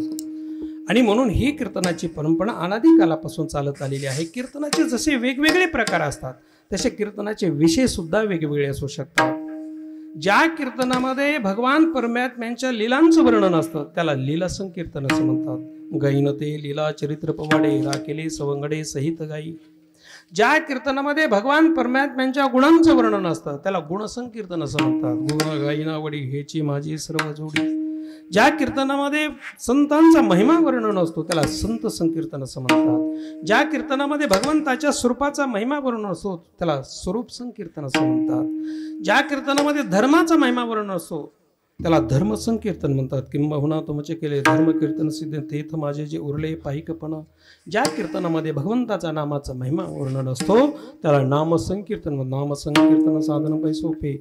आणि म्हणून ही कीर्तनाची परंपरा अनादिकालापासून चालत आलेली आहे. कीर्तनाचे जसे वेगवेगळे प्रकार असतात तसे कीर्तनाचे विषय सुद्धा वेगवेगळे असू शकतात. ज्या कीर्तनामध्ये भगवान परमात्म्यांच्या लीलांचं वर्णन असतं त्याला लीला संकीर्तन असं म्हणतात. गैनते लीला चरित्र पवाडे राकेले सवंगडे सहित गाई. ज्या कीर्तनामध्ये भगवान परमात्म्यांच्या गुणांचं वर्णन असतं त्याला गुणसंकीर्तन असं म्हणतात. गुण गायनावडी हेची माझी सर्व जोडी. ज्या कीर्तनामध्ये संतांचा महिमा वर्णन असतो त्याला संत संकीर्तन असं म्हणतात. ज्या कीर्तनामध्ये भगवंताच्या स्वरूपाचा महिमा वर्णन असतो त्याला स्वरूप संकीर्तन असं म्हणतात. ज्या कीर्तनामध्ये धर्माचा महिमा वर्णन असतो त्याला धर्म संकीर्तन म्हणतात. किंबहुना तुमचे केले धर्म कीर्तन सिद्ध तेथ माझे जे उरले पाहिकपणा. ज्या कीर्तनामध्ये भगवंताचा नामाचा महिमा वर्णन असतो त्याला नामसंकीर्तन. नामसंकीर्तन साधन पैसोपे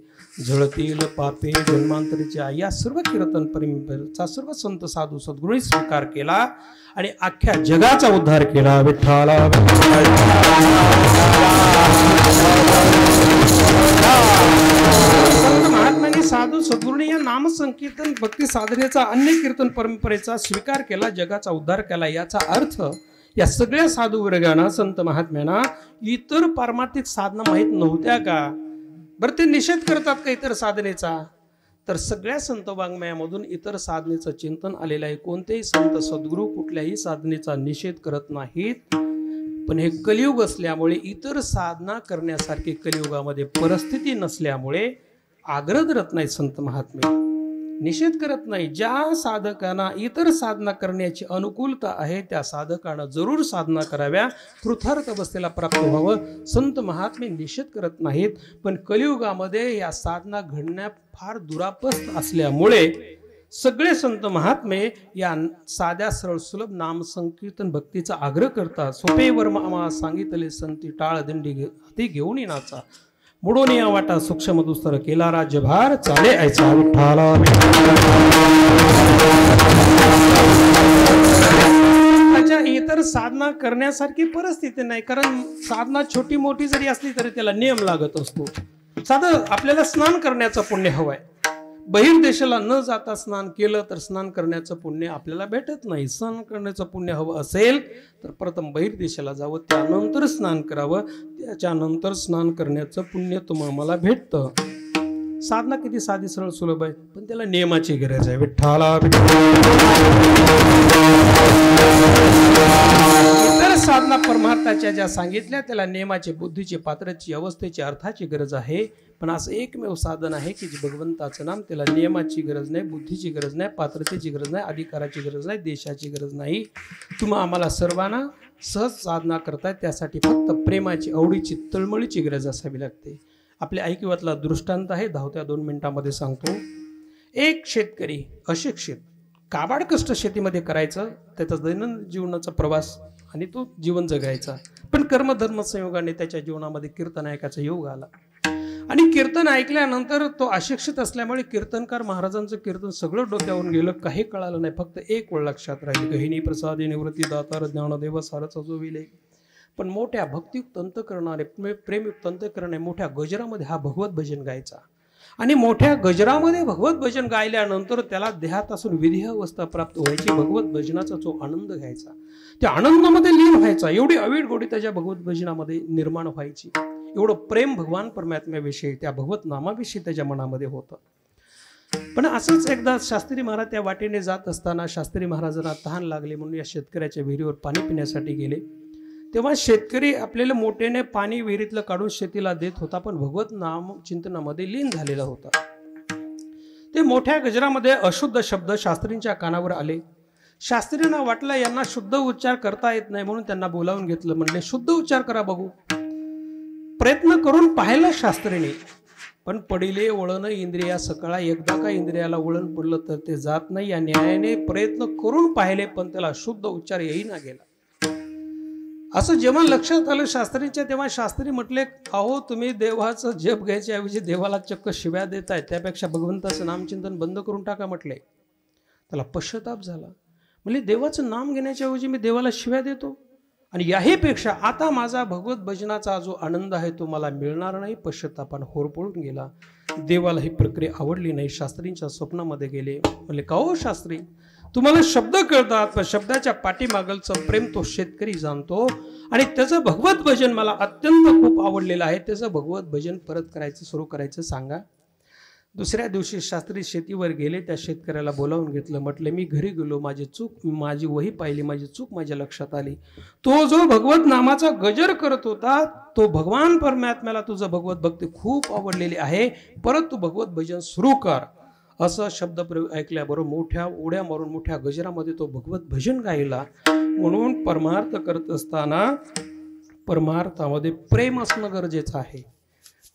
झळतील पापे जन्मांतरीच्या. या सर्व कीर्तन परंपरेचा सर्व संत साधू सद्गुरूंनी स्वीकार केला आणि अख्ख्या जगाचा उद्धार केला. विठ्ठला संत महात्म्यांनी साधू सद्गुरूंनी या नामसंकीर्तन भक्ती साधनेचा अन्य कीर्तन परंपरेचा स्वीकार केला, जगाचा उद्धार केला. याचा अर्थ या सगळ्या साधू वर्गांना संत महात्म्यांना इतर पारमार्थिक साधना माहीत नव्हत्या का? बरं, ते निषेध करतात का इतर साधनेचा? तर सगळ्या संत वाङ्मयामधून इतर साधनेचं चिंतन आलेलं आहे. कोणतेही संत सद्गुरू कुठल्याही साधनेचा निषेध करत नाहीत. पण हे कलियुग असल्यामुळे इतर साधना करण्यासारखी कलियुगामध्ये परिस्थिती नसल्यामुळे आग्रह धरत नाही संत महात्मे, निषेध करत नाही. ज्या साधकांना इतर साधना करण्याची अनुकूलता आहे त्या साधकांना जरूर साधना कराव्या, कृतार्थ अवस्थेला प्राप्त व्हावं. संत महात्मे निषेध करत नाहीत. पण कलियुगामध्ये या साधना घडण्या फार दुरापस्त असल्यामुळे सगळे संत महात्मे या साध्या सरळ सुलभ नाम संकीर्तन भक्तीचा आग्रह करतात. सोपेवर मामा सांगितले संती टाळ दिंडी हाती घेऊन नाचा. बुडून या वाटा सूक्ष्म दुस्तर केला राज्यभार चाले ऐसा. विठ्ठला इतर साधना करण्यासारखी परिस्थिती नाही. कारण साधना छोटी मोठी जरी असली तरी त्याला नियम लागत असतो. साधं आपल्याला स्नान करण्याचं पुण्य हवंय. बहिर्देशाला न जाता स्नान केलं तर स्नान करण्याचं पुण्य आपल्याला भेटत नाही. स्नान करण्याचं पुण्य हवं असेल तर प्रथम बहिर्देशाला जावं, त्यानंतर स्नान करावं, त्याच्यानंतर स्नान करण्याचं पुण्य तुम्हाला भेटतं. साधना किती साधी सरळ सुलभ आहे, पण त्याला नियमाची गरज आहे. विठ्ठला इतर साधना परमार्थ आताच्या ज्या सांगितल्या त्याला नियमाची, बुद्धीची, पात्रची, अवस्थेची, अर्थाची गरज आहे. पण असं एकमेव साधन आहे की जे भगवंताचं नाम, त्याला नियमाची गरज नाही, बुद्धीची गरज नाही, पात्रतेची गरज नाही, अधिकाराची गरज नाही, देशाची गरज नाही. तुम्हा आम्हाला सर्वांना सहज साधना करताय, त्यासाठी फक्त प्रेमाची, आवडीची, तळमळीची गरज असावी लागते. आपल्या ऐकिवातला दृष्टांत आहे, धावत्या 2 मिनिटांमध्ये सांगतो. एक शेतकरी अशिक्षित, काबाड कष्ट शेतीमध्ये करायचं, त्याचा दैनंदिन जीवनाचा प्रवास आणि तो जीवन जगायचा. पण कर्मधर्म संयोगाने त्याच्या जीवनामध्ये कीर्तन ऐकायचा योग आला आणि कीर्तन ऐकल्यानंतर तो अशिक्षित असल्यामुळे कीर्तनकार महाराजांचं कीर्तन सगळं डोक्यावरून गेलं, काही कळालं नाही. फक्त एक वेळ लक्षात राहिली, गहिनी प्रसादी निवृत्ती दातार ज्ञानदेव सारच अजोविले. पण मोठ्या भक्तियुक्त अंतकरणाने, प्रेमयुक्त अंतकरणाने मोठ्या गजरामध्ये हा भगवत भजन गायचा आणि मोठ्या गजरामध्ये भगवत भजन गायल्यानंतर त्याला देहापासून विधी अवस्था प्राप्त व्हायची. भगवत भजनाचा जो आनंद घ्यायचा, त्या आनंदामध्ये लीन व्हायचा. एवढी अवीट गोडी त्याच्या भगवत भजनामध्ये निर्माण व्हायची. एवढं प्रेम भगवान परमात्म्याविषयी, त्या भगवत नामाविषयी त्याच्या मनामध्ये होतं. पण असंच एकदा शास्त्री महाराज त्या वाटेने जात असताना शास्त्री महाराजांना तहान लागली म्हणून या शेतकऱ्याच्या विहिरीवर पाणी पिण्यासाठी गेले. तेव्हा शेतकरी आपल्याला मोठ्याने पाणी विहिरीतलं काढून शेतीला देत होता, पण भगवत नाम चिंतनामध्ये लीन झालेला होता. ते मोठ्या गजरामध्ये अशुद्ध शब्द शास्त्रींच्या कानावर आले. शास्त्रींना वाटलं यांना शुद्ध उच्चार करता येत नाही, म्हणून त्यांना बोलावून घेतलं. म्हणले शुद्ध उच्चार करा बघू. प्रयत्न करून पाहिलं शास्त्रीने, पण पडिले वळण इंद्रिया सकाळा. एकदा का इंद्रियाला वळण पडलं तर ते जात नाही. या न्यायाने प्रयत्न करून पाहिले, पण त्याला शुद्ध उच्चार येईना गेला. असं जेव्हा लक्षात आलं शास्त्रींच्या, तेव्हा शास्त्री म्हटले, अहो तुम्ही देवाचं जप घ्यायच्या ऐवजी देवाला चक्क शिव्या देताय, त्यापेक्षा भगवंताचं नामचिंतन बंद करून टाका म्हटले. त्याला पश्चाताप झाला. म्हणजे देवाचं नाम घेण्याच्या ऐवजी मी देवाला शिव्या देतो आणि याहीपेक्षा आता माझा भगवत भजनाचा जो आनंद आहे तो मला मिळणार नाही. पश्चातापाने होरपळून गेला. देवाला ही प्रक्रिया आवडली नाही. शास्त्रींच्या स्वप्नामध्ये गेले. म्हणले, का हो शास्त्री, तुम्हाला शब्द कळतात, पण शब्दाच्या पाठीमागलचं प्रेम तो शेतकरी जाणतो आणि त्याचं भगवत भजन मला अत्यंत खूप आवडलेलं आहे. त्याचं भगवत भजन परत करायचं, सुरू करायचं सांगा. दुसऱ्या दिवशी शास्त्री शेतीवर गेले. त्या शेतकऱ्याला बोलावून घेतलं. म्हटलं, मी घरी गेलो, माझी वही पाहिली, माझी चूक माझ्या लक्षात आली. तो जो भगवत नामाचा गजर करत होता, तो भगवान परमात्म्याला तुझं भगवत भक्ती खूप आवडलेली आहे, परत तू भगवत भजन सुरू कर. असं शब्दप्रयोग ऐकल्याबरोबर मोठ्या उड्या मारून मोठ्या गजरामध्ये तो भगवत भजन गायला. म्हणून परमार्थ करत असताना परमार्थामध्ये प्रेम असणं गरजेचं आहे.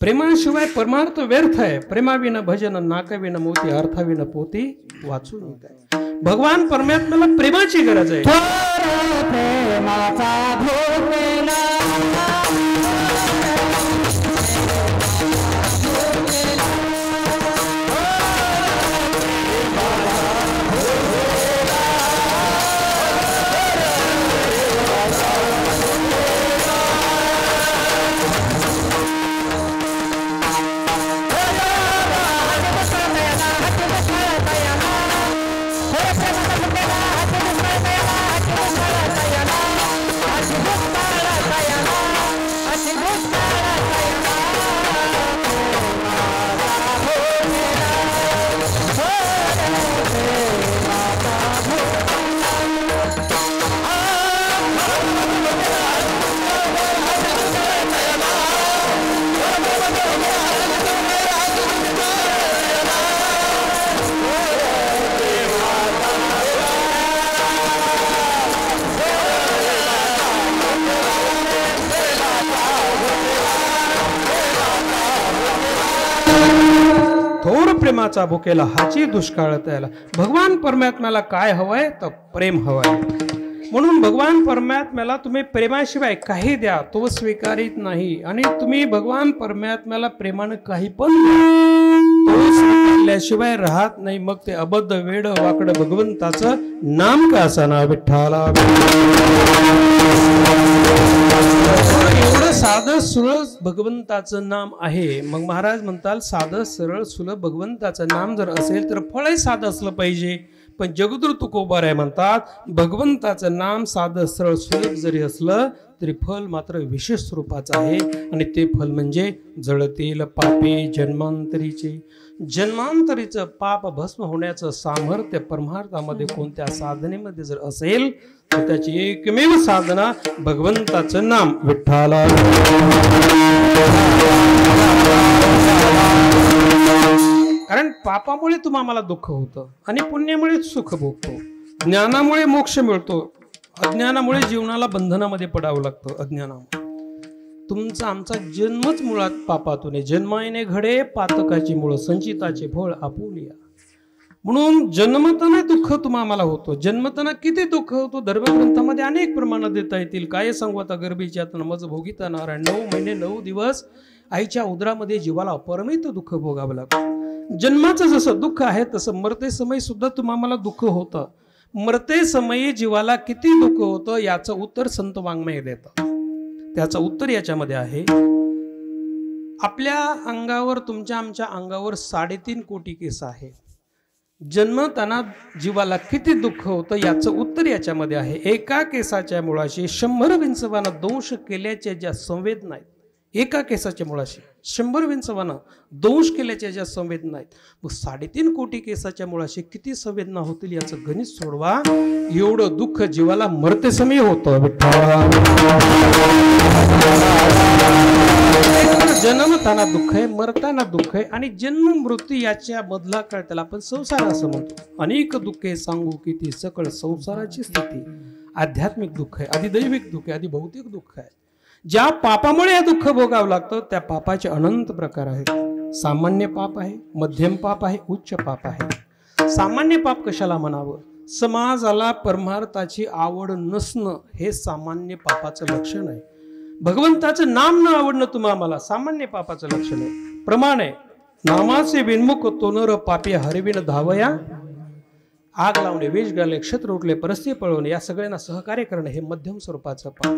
प्रेमाशिवाय परमार्थ व्यर्थ आहे. प्रेमाविना भजन नाकाविना मोती, अर्थाविना पोती वाचून काय. भगवान परमात्म्याला प्रेमाची गरज आहे. प्रेमाचा भुकेला हाची दुष्काळ त्याला. भगवान परमात्म्याला काय हवंय तर प्रेम हवंय. म्हणून भगवान परमात्म्याला तुम्ही प्रेमाशिवाय काही द्या तो स्वीकारित नाही. आणि तुम्ही भगवान परमात्म्याला प्रेमाने काही पण तो स्वीकारल्याशिवाय राहत नाही. मग ते अबद्ध वेड वाकड भगवंताचं नाम का असाना विठ्ठला. एवढं साधं सुलभ भगवंताचं नाम आहे. मग महाराज म्हणतात, साधं सरळ सुलभ भगवंताचं नाम जर असेल तर फळही साधं असलं पाहिजे. पण जगद्गुरु तुकोबाराय म्हणतात, भगवंताचं नाम साधं सरळ सुलभ जरी असलं तरी फल मात्र विशेष स्वरूपाचं आहे. आणि ते फल म्हणजे जळतील पापे जन्मांतरीचे. जन्मांतरीचं पाप भस्म होण्याचं सामर्थ्य परमार्थामध्ये कोणत्या साधनेमध्ये जर असेल तर त्याची एकमेव साधना भगवंताचं नाम विठ्ठला. कारण पापामुळे तुम्हाला दुःख होतं आणि पुण्यामुळे सुख भोगतो. ज्ञानामुळे मोक्ष मिळतो, अज्ञानामुळे जीवनाला बंधनामध्ये पडावं लागतं. अज्ञानामुळे तुमचा आमचा जन्मच मुळात पापातून आहे. जन्मायने घडे पातकाची मुळ, संचिताचे फळ आपुलिया. म्हणून जन्मताना दुःख तुम्हाला होतो. जन्मताना किती दुःख होतो धर्मग्रंथामध्ये अनेक प्रमाणात देता येतील. काय सांगू आता, गर्भीच्या मज भोगिता नारायण 9 महिने 9 दिवस आईच्या उदरामध्ये जीवाला अपरमित दुःख भोगावं लागतं. जन्माचं जसं दुःख आहे तसं मरते समय सुद्धा तुम्हाला दुःख होतं. मरते समयी जीवाला किती दुःख होतं याचं उत्तर संत वाङ्मय देतं. त्याचं उत्तर याच्यामध्ये आहे, आपल्या अंगावर तुमच्या आमच्या अंगावर 3.5 कोटी केस आहे. जन्मताना जीवाला किती दुःख होतं याचं उत्तर याच्यामध्ये आहे. एका केसाच्या मुळाशी 100 विंचवानं दंश केल्याच्या ज्या संवेदना आहेत, एका केसाच्या मुळाशी 100 विंचवानं दंश केल्याच्या ज्या संवेदना आहेत, मग 3.5 कोटी केसाच्या मुळाशी किती संवेदना होतील याचं गणित सोडवा. एवढं दुःख जीवाला मरते समय होतं. जन्मताना दुःख आहे, मरताना दुःख आहे आणि जन्म मृत्यू याच्या मधला काळ त्याला आपण संसार असं म्हणतो. अनेक दुःखे सांगू किती सकळ संसाराची स्थिती. आध्यात्मिक दुःख आहे, अधिदैविक दुःख आहे, अधिभौतिक दुःख आहे. ज्या पापामुळे हे दुःख भोगावं लागतं त्या पापाचे अनंत प्रकार आहेत. सामान्य पाप आहे, मध्यम पाप आहे, उच्च पाप आहे. सामान्य पाप कशाला म्हणावं? समाजाला परमार्थाची आवड नसणं हे सामान्य पापाचं लक्षण आहे. भगवंताचं नाम न आवडणं तुम्हाला सामान्य पापाचं लक्षण आहे. प्रमाण आहे, नामाचे विन्मुख तो नर पापी हरविन धावया. आग लावणे, विष घालणे, क्षत्र उठले, परस्ती पळवणे या सगळ्यांना सहकार्य करणे हे मध्यम स्वरूपाचं पाप.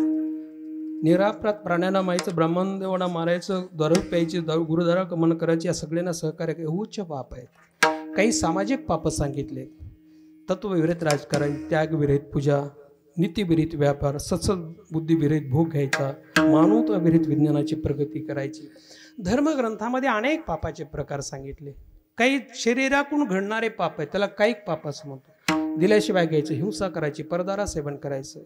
निरापराध प्राण्यांना मारायचं, ब्राह्मणदेवांना मारायचं, दारू प्यायची, गुरुद्वारा गमन करायची या सगळ्यांना सहकार्य हे उच्च पाप आहे. काही सामाजिक पाप सांगितले, तत्वविरहित राजकारण, त्यागविरहित पूजा, नीतिविरहित व्यापार, सत्सद्बुद्धीविरहित भोग घ्यायचा, मानवताविरहित विज्ञानाची प्रगती करायची. धर्मग्रंथामध्ये अनेक पापाचे प्रकार सांगितले. काही शरीरातून घडणारे पाप आहेत त्याला कायिक पाप असं म्हणतो. दिल्याशिवाय घ्यायचं, हिंसा करायची, परदारा सेवन करायचं.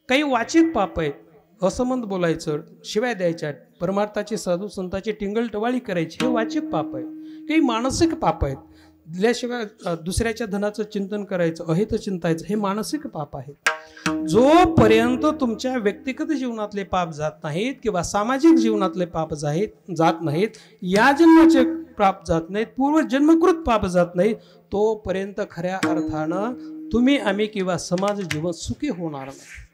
काही वाचिक पाप आहेत, असंबंध बोलायचं, शिवाय द्यायच्या, परमार्थाची साधू संतांची टिंगलटवाळी करायची, हे वाचिक पाप आहे. काही मानसिक पाप आहेत, दिल्याशिवाय दुसऱ्याच्या धनाचं चिंतन करायचं, अहित चिंतायचं, हे मानसिक पाप आहे. जोपर्यंत तुमच्या व्यक्तिगत जीवनातले पाप जात नाहीत किंवा सामाजिक जीवनातले पाप जात नाहीत, या जन्माचे पाप जात नाहीत, पूर्वजन्मकृत पाप जात नाहीत, तोपर्यंत खऱ्या अर्थानं तुम्ही आम्ही किंवा समाज जीवन सुखी होणार नाही.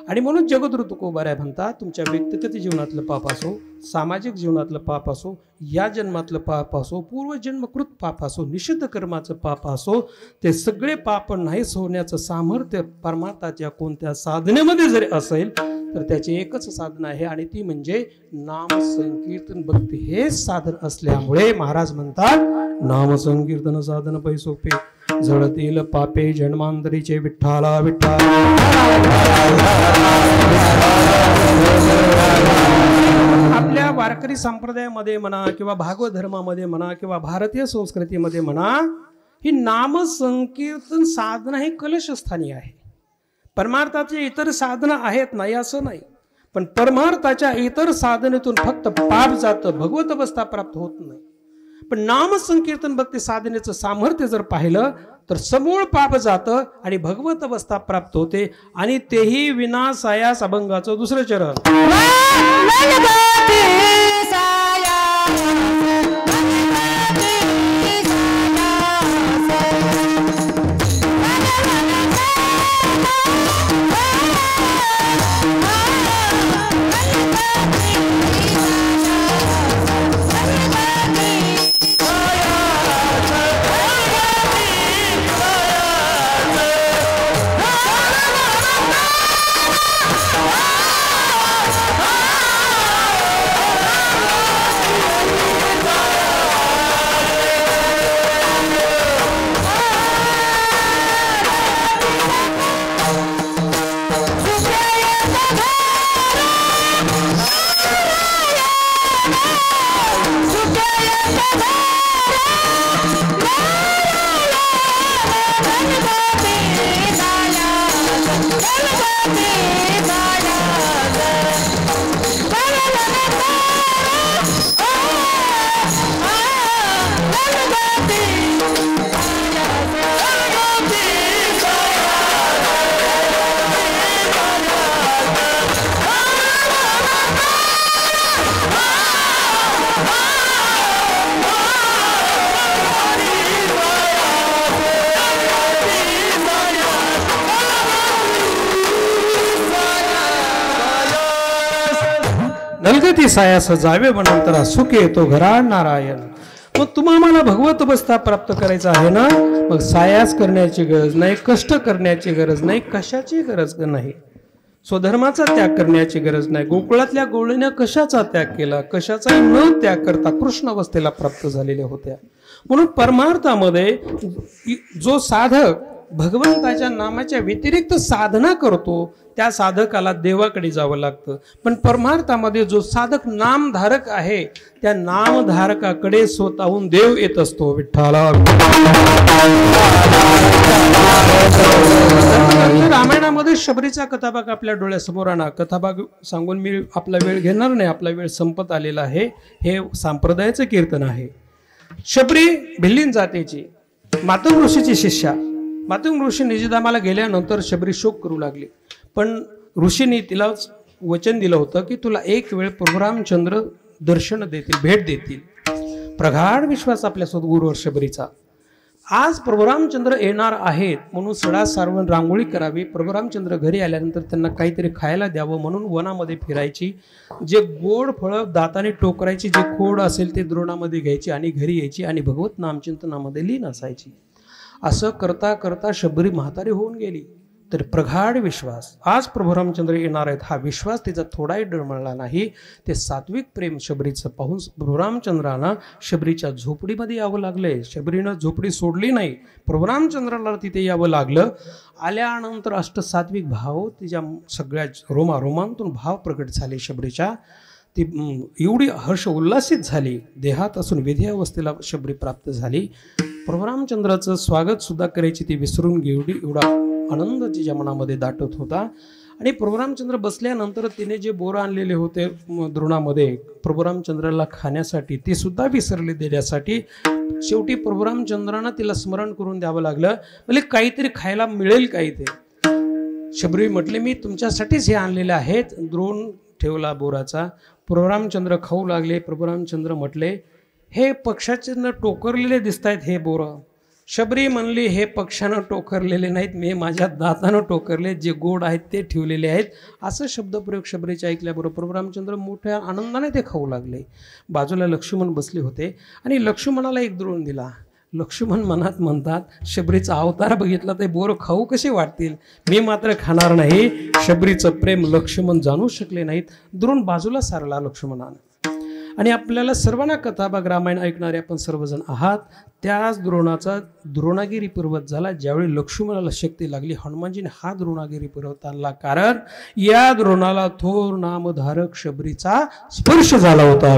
आणि म्हणून जगद्गुरु तुकोबाराय म्हणतात, तुमच्या व्यक्तिगत जीवनातलं पाप असो, सामाजिक जीवनातलं पाप असो, या जन्मातलं पाप असो, पूर्वजन्मकृत पाप असो, निषिद्ध कर्माचं पाप असो, ते सगळे पाप नाहीस होण्याचं सामर्थ्य परमार्थाच्या कोणत्या साधनेमध्ये जरी असेल तर त्याची एकच साधन आहे आणि ती म्हणजे नाम संकीर्तन भक्ती. हे साधन असल्यामुळे महाराज म्हणतात, नाम संकीर्तन साधन पै सोपे, जळतील पापे जन्मांतरीचे विठ्ठला विठ्ठला. आपल्या वारकरी संप्रदायामध्ये म्हणा किंवा भागवत धर्मामध्ये म्हणा किंवा भारतीय संस्कृतीमध्ये म्हणा, ही नाम संकीर्तन साधना ही कलशस्थानी आहे. परमार्थाचे इतर साधना आहेत नाही असं नाही, पण परमार्थाच्या इतर साधनेतून फक्त पाप जातं, भगवत अवस्था प्राप्त होत नाही. पण नाम संकीर्तन भक्ती साधनेचं सामर्थ्य जर पाहिलं तर समूळ पाप जातं आणि भगवत अवस्था प्राप्त होते, आणि तेही विनासायास अभंगाचं दुसरं चरण. नलगती सायास जावे वनांतरा सुख येतो घरा नारायण. मग तुम्हाला मला भगवत अवस्था प्राप्त करायचा आहे ना, मग सायास करण्याची गरज नाही, कष्ट करण्याची गरज नाही, कशाची गरज नाही, स्वधर्माचा त्याग करण्याची गरज नाही. गोकुळातल्या गोळीने कशाचा त्याग केला, कशाचाही न त्याग करता कृष्ण अवस्थेला प्राप्त झालेल्या होत्या. म्हणून परमार्थामध्ये जो साधक भगवंताच्या नामाच्या व्यतिरिक्त साधना करतो त्या साधकाला देवाकडे जावं लागतं. पण परमार्थामध्ये जो साधक नामधारक आहे त्या नामधारकाकडे स्वतःहून देव येत असतो. विठ्ठला. रामायणामध्ये शबरीचा कथाभाग आपल्या डोळ्यासमोर आणा. कथाभाग सांगून मी आपला वेळ घेणार नाही, आपला वेळ संपत आलेला आहे. हे संप्रदायाचं कीर्तन आहे. शबरी भिल्लीन जातीची मातंग ऋषीची शिष्या. मातंग ऋषी निजधामाला गेल्यानंतर शबरी शोक करू लागली. पण ऋषींनी तिला वचन दिलं होतं की तुला एक वेळ प्रभू रामचंद्र दर्शन देतील, भेट देतील. प्रगाढ विश्वास आपल्या सद्गुरूवर शबरीचा. आज प्रभू रामचंद्र येणार आहेत म्हणून सडा सारवण रांगोळी करावी. प्रभू रामचंद्र घरी आल्यानंतर त्यांना काहीतरी खायला द्यावं म्हणून वनामध्ये फिरायची. जे गोड फळं दाताने टोकरायची, जे खोड असेल ते द्रोणामध्ये घ्यायची आणि घरी यायची आणि भगवत नामचिंतनामध्ये लीन असायची. असं करता करता शबरी म्हातारी होऊन गेली. तर प्रगाढ विश्वास, आज प्रभू रामचंद्र येणार आहेत हा विश्वास तिचा थोडाही डळमळला नाही. ते सात्विक प्रेम शबरीचं पाहून प्रभू रामचंद्रांना शबरीच्या झोपडीमध्ये यावं लागले. शबरीनं झोपडी सोडली नाही, प्रभू रामचंद्राला तिथे यावं लागलं. आल्यानंतर अष्टसात्विक भाव तिच्या सगळ्या रोमांतून भाव प्रकट झाले शबरीच्या. ती एवढी हर्ष उल्हासित झाली, देहात असून विधी अवस्थेला शबरी प्राप्त झाली. प्रभू रामचंद्राचं स्वागत सुद्धा करायची ती विसरून गेली. एवढा आनंद तिच्या मनामध्ये दाटत होता. आणि प्रभू रामचंद्र बसल्यानंतर तिने जे बोरं आणलेले होते द्रोणामध्ये प्रभू रामचंद्राला खाण्यासाठी ते सुद्धा विसरले देण्यासाठी शेवटी प्रभू रामचंद्रांना तिला स्मरण करून द्यावं लागलं. म्हणजे काहीतरी खायला मिळेल काही ते. शबरी म्हटले मी तुमच्यासाठीच हे आणलेले आहेत. द्रोण ठेवला बोराचा. प्रभू रामचंद्र खाऊ लागले. प्रभू रामचंद्र म्हटले हे पक्षाचे न टोकरलेले दिसत आहेत हे बोरं. शबरी म्हणली हे पक्षानं टोकरलेले नाहीत, मी माझ्या दातानं टोकरले, जे गोड आहेत ते ठेवलेले आहेत. असं शब्दप्रयोग शबरीच्या ऐकल्याबरोबर प्रभू रामचंद्र मोठ्या आनंदाने ते खाऊ लागले. बाजूला लक्ष्मण बसले होते आणि लक्ष्मणाला एक द्रोण दिला. लक्ष्मण मनात म्हणतात शबरीचा अवतार बघितला ते बोर खाऊ कसे वाटतील, मी मात्र खाणार नाही. शबरीचं प्रेम लक्ष्मण जाणू शकले नाहीत. द्रोण बाजूला सारला लक्ष्मणानं. आणि आपल्याला सर्वांना कथाभाग रामायण ऐकणारे आपण सर्वजण आहात. त्याच द्रोणाचा द्रोणागिरी पर्वत झाला. ज्यावेळी लक्ष्मणाला शक्ती लागली हनुमानजीने हा द्रोणागिरी पर्वत आणला. कारण या द्रोणाला थोर नामधारक शबरीचा स्पर्श झाला होता.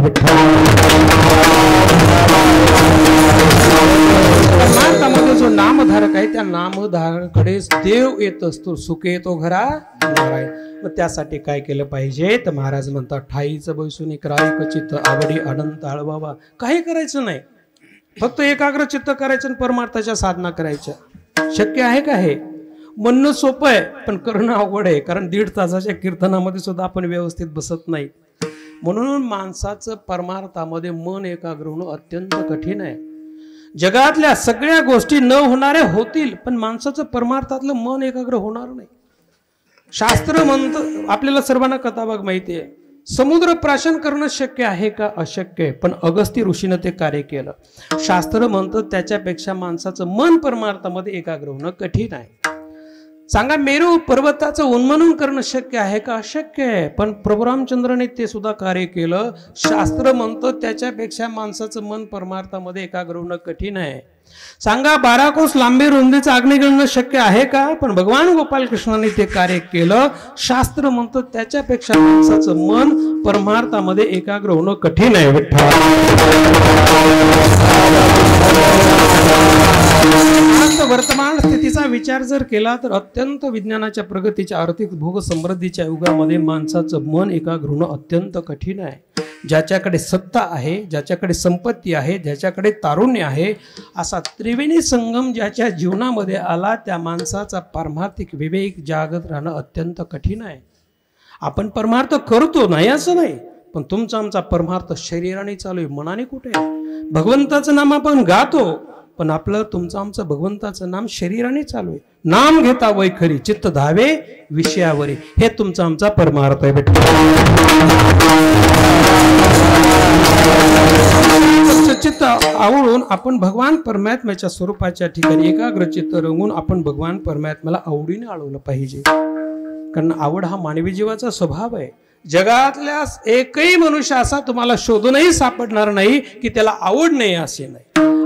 परमार्थामध्ये जो नामधारक आहे त्या नामधारकाकडे देव येत असतो. सुख येतो घरा नारायण. मग त्यासाठी काय केलं पाहिजे तर महाराज म्हणतात ठाईचं बैसून करायक चित्त आवडी अनंत आळवावा. काही करायचं नाही, फक्त एकाग्र चित्त करायचं आणि परमार्थाच्या साधना करायच्या. शक्य आहे का हे? म्हणणं सोपं आहे पण करणं अवघड आहे. कारण 1.5 तासाच्या कीर्तनामध्ये सुद्धा आपण व्यवस्थित बसत नाही. म्हणून माणसाचं परमार्थामध्ये मन एकाग्र होणं अत्यंत कठीण आहे. जगातल्या सगळ्या गोष्टी न होणाऱ्या होतील पण माणसाचं परमार्थातलं मन एकाग्र होणार नाही. शास्त्र म्हणतं आपल्याला सर्वांना कथाभाग माहिती आहे. समुद्र प्राशन करणं शक्य आहे का? अशक्य आहे. पण अगस्ती ऋषीनं ते कार्य केलं. शास्त्र म्हणतं त्याच्यापेक्षा माणसाचं मन परमार्थामध्ये एकाग्र होणं कठीण आहे. सांगा मेरू पर्वताचं उन्मनन करणं शक्य आहे का? अशक्य आहे. पण प्रभू रामचंद्राने ते सुद्धा कार्य केलं. शास्त्र म्हणतं त्याच्यापेक्षा माणसाचं मन परमार्थामध्ये एकाग्र होणं कठीण आहे. सांगा 12 कोस लांबी रुंदीचं अग्निगणन शक्य आहे का? पण भगवान गोपाल कृष्णाने ते कार्य केलं. शास्त्र म्हणतं त्याच्यापेक्षा माणसाचं मन परमार्थामध्ये एकाग्र होणं कठीण आहे. विठ्ठल भूत वर्तमान स्थितीचा विचार जर केला तर अत्यंत विज्ञानाच्या प्रगतीच्या आर्थिक भोग समृद्धीच्या युगामध्ये माणसाचं मन एकाग्र होणं अत्यंत कठीण आहे। ज्याच्याकडे सत्ता आहे, ज्याच्याकडे संपत्ती आहे, ज्याच्याकडे तारुण्य आहे, असा त्रिवेणी संगम ज्याच्या जीवनामध्ये आला त्या माणसाचा पारमार्थिक विवेक जागत राहणं अत्यंत कठीण आहे। आपण परमार्थ करतो नाही असं नाही, पण तुमचा आमचा परमार्थ शरीराने चालू आहे, मनाने कुठे आहे? भगवंताचं नाम आपण गातो, पण आपलं तुमचं आमचं भगवंताचं नाम शरीराने चालू आहे। नाम घेता वैखरी चित्त धावे विषयावरी, हे तुमचा आमचा परमार्थ आहे बेटा। चित्त आवळून आपण भगवान परमात्म्याच्या स्वरूपाच्या ठिकाणी एकाग्र चित्त रंगून आपण भगवान परमात्म्याला आवडीने आळवलं पाहिजे। कारण आवड हा मानवी जीवाचा स्वभाव आहे। जगातल्या एकही मनुष्य असा तुम्हाला शोधूनही सापडणार नाही की त्याला आवड नाही असे नाही।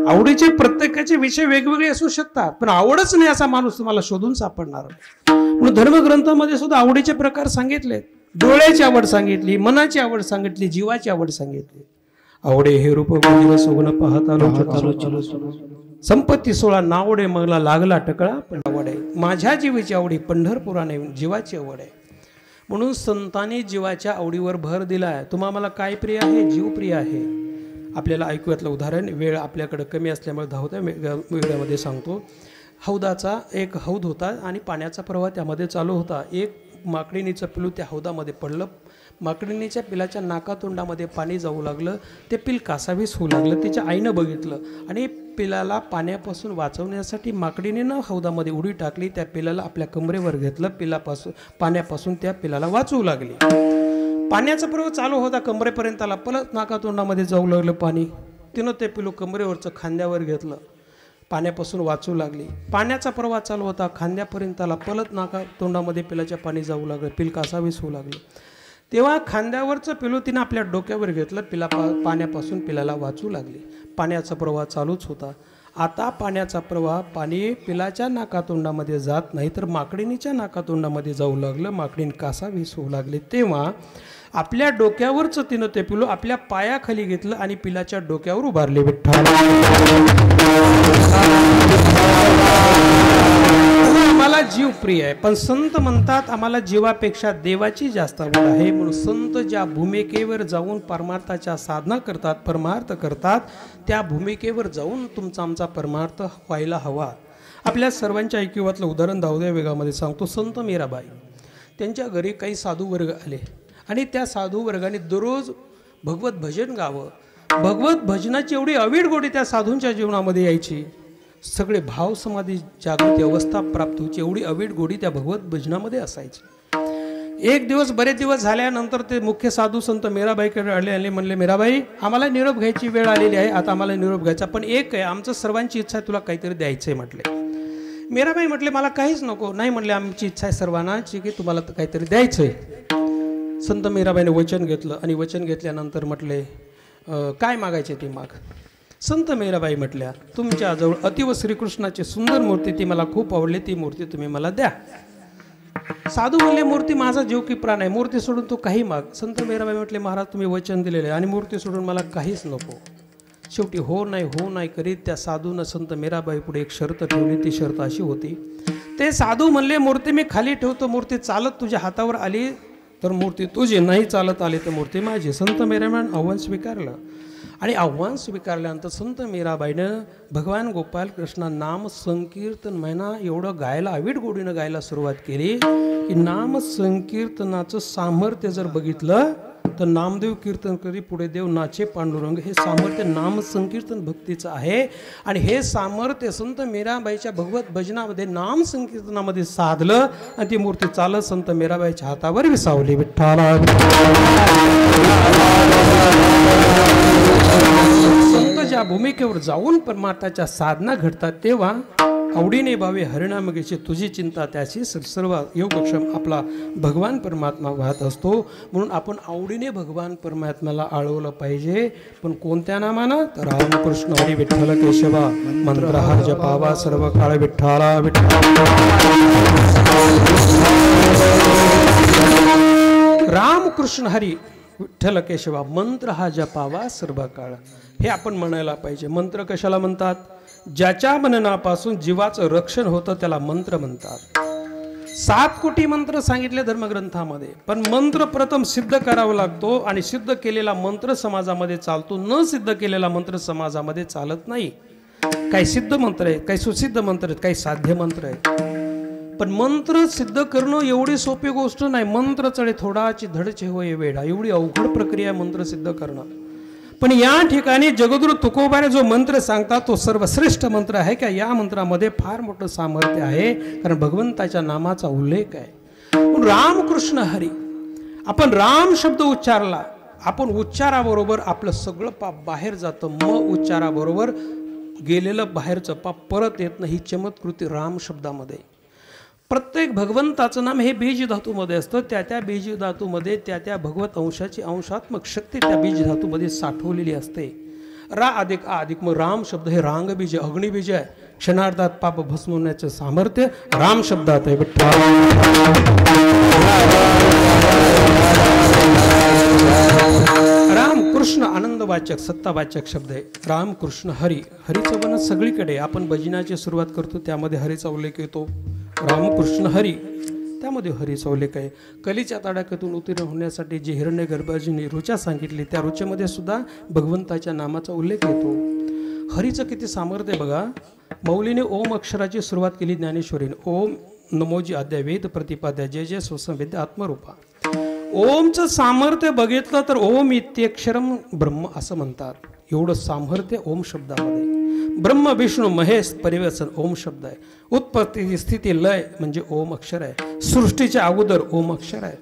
आवडीचे प्रत्येकाचे विषय वेगवेगळे असू शकतात, पण आवडच नाही असा माणूस तुम्हाला शोधून सापडणार नाही। म्हणून धर्मग्रंथामध्ये सुद्धा आवडीचे प्रकार सांगितले। डोळ्याची आवड सांगितली, मनाची आवड सांगितली, जीवाची आवड सांगितली। आवडे हे रूप गुण सगुण पाहता संपत्ती 16 नावडे मला लागला टकळा, पण आवड आहे माझ्या जीवाची आवडी पंढरपुराने जीवाची आवड आहे। म्हणून संतांनी जीवाच्या आवडीवर भर दिला आहे। तुम्हाला काय प्रिय आहे? जीव प्रिय आहे। आपल्याला ऐकूयातलं उदाहरण, वेळ आपल्याकडे कमी असल्यामुळे धावत्या वेळामध्ये सांगतो। हौदाचा एक हौद होता आणि पाण्याचा प्रवाह त्यामध्ये चालू होता। एक माकडीनीचं पिलू त्या हौदामध्ये पडलं। माकडीनीच्या पिलाच्या नाकातोंडामध्ये पाणी जाऊ लागलं। ते पिल कासावीस होऊ लागलं। तिच्या आईनं बघितलं आणि पिलाला पाण्यापासून वाचवण्यासाठी माकडीने हौदामध्ये उडी टाकली। त्या पिलाला आपल्या कमरेवर घेतलं। पाण्यापासून त्या पिलाला वाचवू लागली। पाण्याचा प्रवाह चालू होता कमरेपर्यंतला, परत नाकातोंडामध्ये जाऊ लागलं पाणी। तिनं ते पिलू कमरेवरचं खांद्यावर घेतलं, पाण्यापासून वाचू लागली। पाण्याचा प्रवाह चालू होता खांद्यापर्यंतला, परत नाकातोंडामध्ये पिलाच्या पाणी जाऊ लागलं, पिल कासावीस होऊ लागलं। तेव्हा खांद्यावरचं पिलू तिनं आपल्या डोक्यावर घेतलं, पाण्यापासून पिलाला वाचू लागली। पाण्याचा प्रवाह चालूच होता। आता पाण्याचा प्रवाह पाणी पिलाच्या नाकातोंडामध्ये जात नाही तर माकडीनीच्या नाकातोंडामध्ये जाऊ लागलं। माकडीने कासावीस होऊ लागले। तेव्हा आपल्या डोक्यावरचं तिनं ते पिलू आपल्या पायाखाली घेतलं आणि पिलाच्या डोक्यावर उभारले। विठ्ठल आम्हाला जीव प्रिय आहे, पण संत म्हणतात आम्हाला जीवापेक्षा देवाची जास्त आवड आहे। म्हणून संत ज्या भूमिकेवर जाऊन परमार्थाच्या साधना करतात, परमार्थ करतात, त्या भूमिकेवर जाऊन तुमचा आमचा परमार्थ व्हायला हवा। आपल्या सर्वांच्या ऐकिवातलं उदाहरण धावत्या वेगामध्ये सांगतो। संत मीराबाई त्यांच्या घरी काही साधू वर्ग आले आणि त्या साधू वर्गाने दररोज भगवत भजन गावं। भगवत भजनाची एवढी अवीट गोडी त्या साधूंच्या जीवनामध्ये यायची, सगळे भाव समाधी जागृती अवस्था प्राप्त व्हायची, एवढी अवीट गोडी त्या भगवत भजनामध्ये असायची। एक दिवस बरेच दिवस झाल्यानंतर ते मुख्य साधू संत मीराबाईकडे आले म्हणले, मीराबाई आम्हाला निरोप घ्यायची वेळ आलेली आहे, आता आम्हाला निरोप घ्यायचा, पण एक आहे आमचं सर्वांची इच्छा आहे, तुला काहीतरी द्यायचं आहे म्हटले। मीराबाई म्हटले मला काहीच नको। नाही म्हणले आमची इच्छा आहे सर्वांची की तुम्हाला काहीतरी द्यायचं आहे। संत मीराबाईने वचन घेतलं आणि वचन घेतल्यानंतर म्हटले काय मागायचे ते माग। संत मीराबाई म्हटल्या तुमच्याजवळ अतिव श्रीकृष्णाची सुंदर मूर्ती ती मला खूप आवडली, ती मूर्ती तुम्ही मला द्या। साधू म्हणले मूर्ती माझा जीव की प्राण आहे, मूर्ती सोडून तू काही माग। संत मीराबाई म्हटले महाराज तुम्ही वचन दिलेले आणि मूर्ती सोडून मला काहीच नको। शेवटी हो नाही करीत त्या साधूनं संत मीराबाई पुढे एक शर्त ठेवली। ती शर्त अशी होती, ते साधू म्हणले मूर्ती मी खाली ठेवतो, मूर्ती चालत तुझ्या हातावर आली तर मूर्ती तुझी, नाही चालत आली तर मूर्ती माझी। संत मीराबाईनं आव्हान स्वीकारलं आणि आव्हान स्वीकारल्यानंतर संत मीराबाईनं भगवान गोपाल कृष्ण नाम संकीर्तन महिना एवढं गायला अवीट गोडीनं गायला सुरुवात केली की नाम संकीर्तनाचं सामर्थ्य जर बघितलं तर नामदेव कीर्तन करी पुढे देव नाचे पांडुरंग, हे सामर्थ्य नाम संकीर्तन भक्तीचं आहे। आणि हे सामर्थ्य संत मीराबाईच्या भगवत भजनामध्ये नाम संकीर्तनामध्ये साधलं आणि ती मूर्ती चालत संत मीराबाईच्या हातावर विसावली। विठ्ठला संत ज्या भूमिकेवर जाऊन परमार्थाच्या साधना घडतात तेव्हा आवडीने भावे हरिनाम घ्यायची तुझी चिंता त्याची सर्व योगक्षम आपला भगवान परमात्मा वाहत असतो। म्हणून आपण आवडीने भगवान परमात्म्याला आळवलं पाहिजे, पण कोणत्या नामानं? तर रामकृष्ण हरी विठ्ठल केशवा मंत्र हा जपावा सर्व काळ विठ्ठला विठ्ठल। रामकृष्ण हरी विठ्ठल केशवा मंत्र हा जपावा सर्व काळ, हे आपण म्हणायला पाहिजे। मंत्र कशाला म्हणतात? ज्याच्या मननापासून जीवाचं रक्षण होतं त्याला मंत्र म्हणतात. 7 कोटी मंत्र सांगितले धर्मग्रंथामध्ये, पण मंत्र प्रथम सिद्ध करावा लागतो आणि सिद्ध केलेला मंत्र समाजामध्ये चालतो, न सिद्ध केलेला मंत्र समाजामध्ये चालत नाही. काही सिद्ध मंत्र आहेत, काही सुसिद्ध मंत्र आहेत, काही साध्य मंत्र आहेत, पण मंत्र सिद्ध करणं एवढी सोपी गोष्ट नाही. मंत्र चढे थोडाची धडचे होय वेडा, एवढी अवघड प्रक्रिया मंत्र सिद्ध करणं. पण या ठिकाणी जगद्गुरु तुकोबाने जो मंत्र सांगतात तो सर्वश्रेष्ठ मंत्र आहे का? या मंत्रामध्ये फार मोठं सामर्थ्य आहे, कारण भगवंताच्या नामाचा उल्लेख आहे. रामकृष्ण हरी, आपण राम शब्द उच्चारला, आपण उच्चाराबरोबर आपलं सगळं पाप बाहेर जातं. मग उच्चाराबरोबर गेलेलं बाहेरचं पाप परत येत नाही. ही चमत्कृती राम शब्दामध्ये. प्रत्येक भगवंताचं नाम हे बीज धातूमध्ये असतं. त्या बीज धातूमध्ये त्या भगवत अंशाची अंशात्मक शक्ती त्या बीज धातूमध्ये साठवलेली असते. रा अधिक आ अधिक, मग राम शब्द हे रांग बीज, अग्निबीज आहे. क्षणार्धात पाप भस्मवण्याचं सामर्थ्य राम शब्दात आहे. राम कृष्ण आनंदवाचक सत्तावाचक शब्द आहे. राम कृष्ण हरी, हरीचं वन सगळीकडे. आपण भजनाची सुरुवात करतो त्यामध्ये हरीचा उल्लेख येतो. रामकृष्ण हरी, त्यामध्ये हरीचा उल्लेख आहे. कलीच्या तडाख्यातून उत्तीर्ण होण्यासाठी जी हिरण्यगर्भाजीने ऋचा सांगितली, त्या ऋचेमध्ये सुद्धा भगवंताच्या नामाचा उल्लेख येतो. हरीचं किती सामर्थ्य बघा. मौलीने ओम अक्षराची सुरुवात केली ज्ञानेश्वरीने. ओम नमोजी आद्या वेद प्रतिपाद्या जय जय स्वसंवेद्य आत्मरूपा. ओमचं सामर्थ्य बघितलं तर ओम इत्यक्षरम ब्रह्म असं म्हणतात. एवढं सामर्थ्य ओम शब्दामध्ये. ब्रह्म विष्णू महेश परिवर्तन ओम शब्द आहे. उत्पत्ती स्थिती लय म्हणजे ओम अक्षर आहे. सृष्टीच्या अगोदर ओम अक्षर आहे.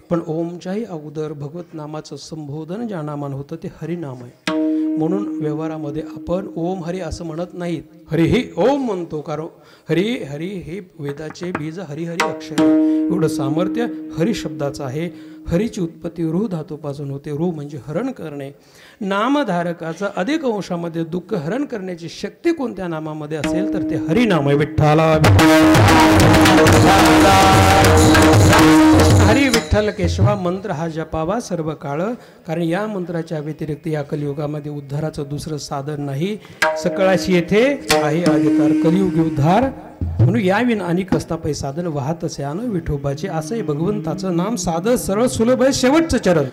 पण ओमच्याही अगोदर भगवत नामाचं संबोधन ज्या नामानं होतं ते हरिनाम आहे. म्हणून व्यवहारामध्ये आपण ओम हरी असं म्हणत नाहीत, हरी ही ओम म्हणतो. कारण हरी हरी हे वेदाचे बीज हरिहरी अक्षर. एवढं सामर्थ्य हरी शब्दाचं आहे. हरीची उत्पत्ती रूह धातूपासून होते. रूह म्हणजे हरण करणे. नामधारकाचा अधिक अंशामध्ये दुःख हरण करण्याची शक्ती कोणत्या नामामध्ये असेल तर ते हरिनाम आहे. विठ्ठला हरी विठ्ठल केशवा मंत्र हा जपावा सर्व काळ. कारण या मंत्राच्या व्यतिरिक्त या कलियुगामध्ये उद्धाराचं दुसरं साधन नाही. सकळाशी येथे आहे अधिकार कलियुगी उद्धार. म्हणून याविन अनेक असता पै साधन वाहत असे आन विठोबाचे. असंही भगवंताचं नाम साधं सरळ सुलभ आहे. शेवटचं चरण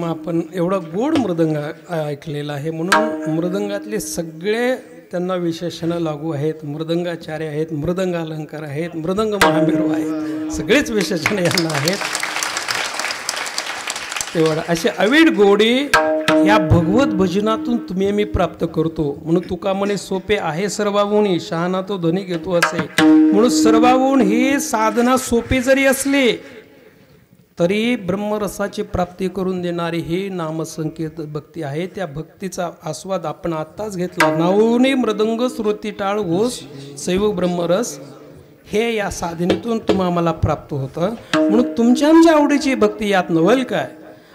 आपण एवढा गोड मृदंग ऐकलेला आहे म्हणून मृदंगातले सगळे त्यांना विशेषण लागू आहेत. मृदंगाचार्य आहेत, मृदंग अलंकार आहेत, मृदंग महामेरू आहेत, सगळेच विशेषण यांना आहेत. तेवढा अशी अवीड गोडी या भगवत भजनातून तुम्ही मी प्राप्त करतो. म्हणून तुका म्हणे सोपे आहे सर्वाहून, शहाणा तो ध्वनी घेतो असे. म्हणून सर्वाहून हे साधना सोपे जरी असले तरी ब्रह्मरसाची प्राप्ती करून देणारी हे नामसंकीर्त भक्ती आहे. त्या भक्तीचा आस्वाद आपण आत्ताच घेतला. नाऊने मृदंग श्रुती टाळ होस सैव ब्रह्मरस, हे या साधनेतून तुम्हाला मला प्राप्त होतं. म्हणून तुमच्या आमच्या आवडीची भक्ती यात नवल काय.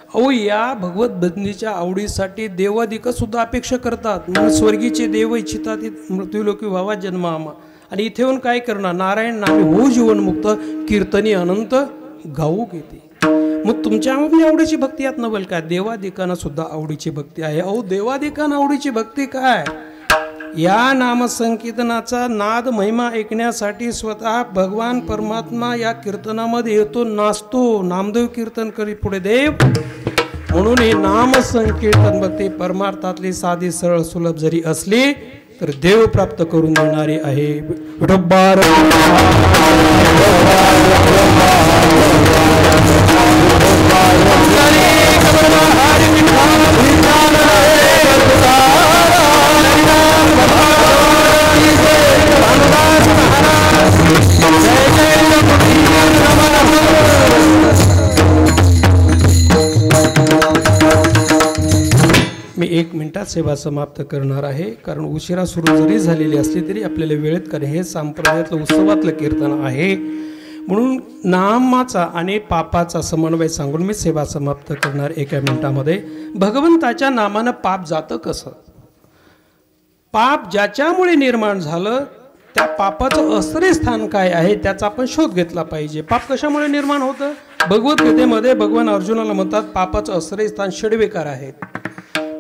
अहो या भगवत भजनीच्या आवडीसाठी देवादिक सुद्धा अपेक्षा करतात. म्हणून स्वर्गीचे देव इच्छितात मृत्यूलोकी व्हावा जन्म आमा, आणि इथे येऊन काय करणार, नारायण नामे हो जीवनमुक्त, कीर्तनी अनंत गाऊ घेते. मग तुमच्या आवडीची भक्ती यात नवल काय. देवादिकांना सुद्धा आवडीची भक्ती आहे. अहो देवादिकांना आवडीची भक्ती काय. या नामसंकीर्तनाचा नाद महिमा ऐकण्यासाठी स्वतः भगवान परमात्मा या कीर्तनामध्ये येतो, नाचतो. नामदेव कीर्तन करी पुढे देव. म्हणून हे नामसंकीर्तन भक्ती परमार्थातली साधी सरळ सुलभ जरी असली तर देव प्राप्त करून देणारी आहे. विठोबार मी 1 मिनिटात सेवा समाप्त करणार आहे. कारण उशिरा सुरू जरी झालेली असली तरी आपल्याला वेळेत करे. हे संप्रदायातलं उत्सवातलं कीर्तन आहे. म्हणून नामाचा आणि पापाचा समन्वय सांगून मी सेवा समाप्त करणार 1 मिनिटामध्ये. भगवंताच्या नामानं पाप जातं कसं. पाप ज्याच्यामुळे निर्माण झालं त्या पापाचं आश्रयस्थान काय आहे त्याचा आपण शोध घेतला पाहिजे. पाप कशामुळे निर्माण होतं. भगवद्गीतेमध्ये भगवान अर्जुनाला म्हणतात पापाचं आश्रयस्थान षड्विकार आहेत.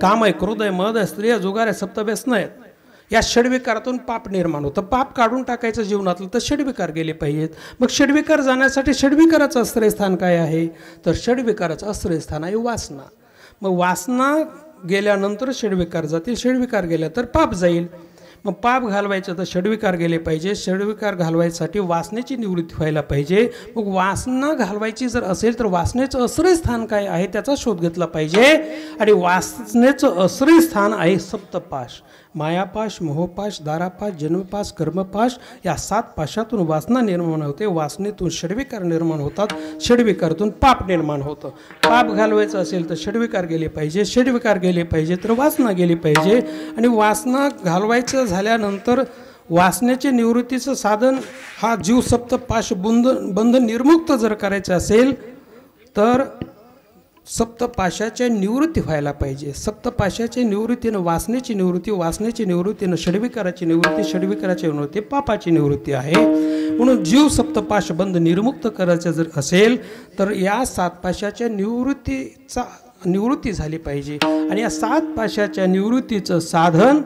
काम आहे, क्रोध आहे, मद आहे, स्त्री आहे, जुगार आहे, सप्तव्यसन आहेत. या षड्विकारातून पाप निर्माण होतं. पाप काढून टाकायचं जीवनातलं तर षड्विकार गेले पाहिजेत. मग षड्विकार जाण्यासाठी षड्विकाराचं आश्रयस्थान काय आहे तर षड्विकाराचं आश्रयस्थान आहे वासना. मग वासना गेल्यानंतर षड्विकार जातील, षड्विकार गेल्या तर पाप जाईल. मग पाप घालवायचं तर षड्विकार गेले पाहिजे. षड्विकार घालवायसाठी वासनेची निवृत्ती व्हायला पाहिजे. मग वासना घालवायची जर असेल तर वासनेचं आश्रयस्थान काय आहे त्याचा शोध घेतला पाहिजे. आणि वासनेचं आश्रयस्थान आहे सप्तपाश. मायापाश, मोहपाश, दारापाश, जन्मपाश, कर्मपाश. या 7 पाशातून वासना निर्माण होते. वासनेतून षड्विकार निर्माण होतात. षड्विकारातून पाप निर्माण होतं. पाप घालवायचं असेल तर षड्विकार गेले पाहिजे. षड्विकार गेले पाहिजे तर वासना गेली पाहिजे. आणि वासना घालवायचं झाल्यानंतर वासनेचे निवृत्तीचं साधन हा जीव सप्तपाश बंध निर्मुक्त जर करायचं असेल तर सप्तपाशाच्या निवृत्ती व्हायला पाहिजे. सप्तपाशाच्या निवृत्तीनं वासनेची निवृत्ती, वासनेची निवृत्तीनं षड्विकाराची निवृत्ती, षड्विकाराची निवृत्ती पापाची निवृत्ती आहे. म्हणून जीव सप्तपाश बंध निर्मुक्त करायचं जर असेल तर या 7 पाशाच्या निवृत्ती झाली पाहिजे. आणि या 7 पाशाच्या निवृत्तीचं साधन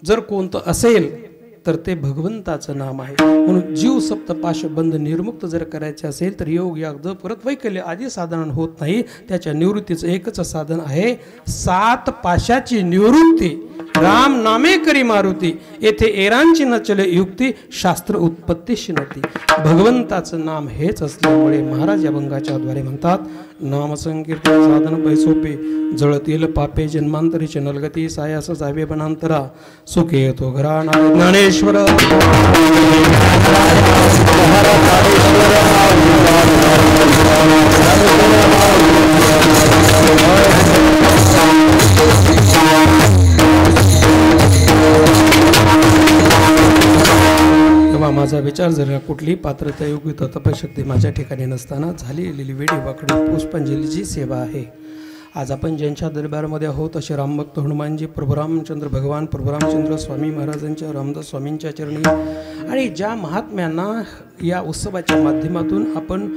जर कोणतं असेल तर ते भगवंताचं नाम आहे. म्हणून जीव सप्तपाश बंध निर्मुक्त जर करायचे असेल तर योग याग परत वैकल्य आदी साधन होत नाही. त्याच्या निवृत्तीचं एकच साधन आहे 7 पाशाची निवृत्ती. राम नामे करी मारुती, येथे एरांची न चले युक्ती, शास्त्र उत्पत्तीशी नती. भगवंताचं नाम हेच असल्यामुळे महाराज या अभंगाच्या द्वारे म्हणतात, नाम संकीर्तन साधन पैसोपे, जळतील पापे जन्मांतरीचे नलगती, सायास जावे बनांतरा, सुखे येतो घरा. ज्ञानेश्वर तेव्हा माझा विचार जर कुठली पात्रता योग्यता तपशक्ती माझ्या ठिकाणी नसताना झालेली वेडी वाकडी पुष्पांजलीची सेवा आहे. आज आपण ज्यांच्या दरबारमध्ये आहोत असे रामभक्त हनुमानजी, प्रभू रामचंद्र भगवान, प्रभू रामचंद्र स्वामी महाराजांच्या, रामदास स्वामींच्या चरणी आणि ज्या महात्म्यांना या उत्सवाच्या माध्यमातून आपण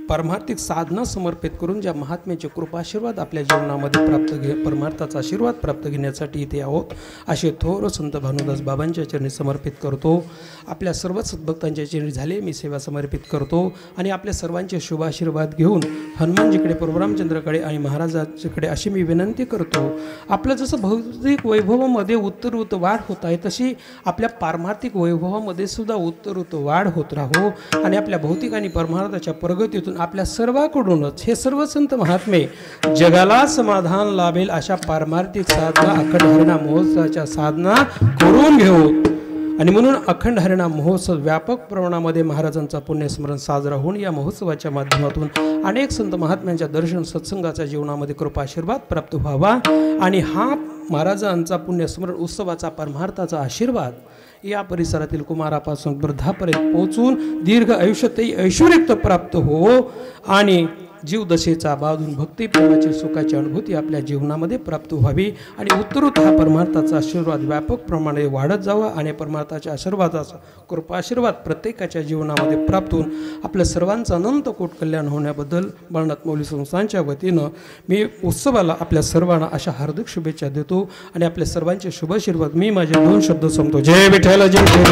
परमार्थिक साधना समर्पित करून ज्या महात्म्याचे कृपाशीर्वाद आपल्या जीवनामध्ये परमार्थाचा आशीर्वाद प्राप्त घेण्यासाठी इथे आहोत असे थोर संत भानुदास बाबांच्या चरणी समर्पित करतो. आपल्या सर्व सद्भक्तांच्या चरणी झाले मी सेवा समर्पित करतो आणि आपल्या सर्वांचे शुभाशीर्वाद घेऊन हनुमानजीकडे, परशुरामचंद्राकडे आणि महाराजांकडे अशी मी विनंती करतो, आपलं जसं भौतिक वैभवामध्ये उत्तरोत्तर वाढ होत आहे तशी आपल्या पारमार्थिक वैभवामध्ये सुद्धा उत्तरोत्तर वाढ होत राहो आणि आपल्या भौतिक आणि परमार्थाच्या प्रगतीतून आपल्या सर्वांकडूनच हे सर्व संत महात्मे जगाला समाधान लाभेल अशा पारमार्थिक साधना अखंड हरिनाम महोत्सवाच्या साधना करून घेऊ. आणि म्हणून अखंड हरिनाम महोत्सव व्यापक प्रमाणामध्ये महाराजांचा पुण्यस्मरण साजरा होऊन या महोत्सवाच्या माध्यमातून अनेक संत महात्म्यांच्या दर्शन सत्संगाच्या जीवनामध्ये कृपाशीर्वाद प्राप्त व्हावा आणि हा महाराजांचा पुण्यस्मरण उत्सवाचा परमार्थाचा आशीर्वाद या परिसरातील कुमारापासून वृद्धापर्यंत पोहोचून दीर्घ आयुष्यातही ऐश्वर्यक्त प्राप्त हो आणि जीवदशेचा बाधून भक्ती प्रेमाची सुखाची अनुभूती आपल्या जीवनामध्ये प्राप्त व्हावी आणि उत्तरोत्तर हा परमार्थाचा आशीर्वाद व्यापक प्रमाणे वाढत जावा आणि परमार्थाच्या आशीर्वादाचा कृपाशीर्वाद प्रत्येकाच्या जीवनामध्ये प्राप्त होऊन आपल्या सर्वांचं अनंत कोट कल्याण होण्याबद्दल बाळनाथ मौली संस्थानच्या वतीनं मी उत्सवाला आपल्या सर्वांना अशा हार्दिक शुभेच्छा देतो आणि आपल्या सर्वांचे शुभाशीर्वाद मी माझे 2 शब्द सांगतो. जय विठ्ठल जय जय.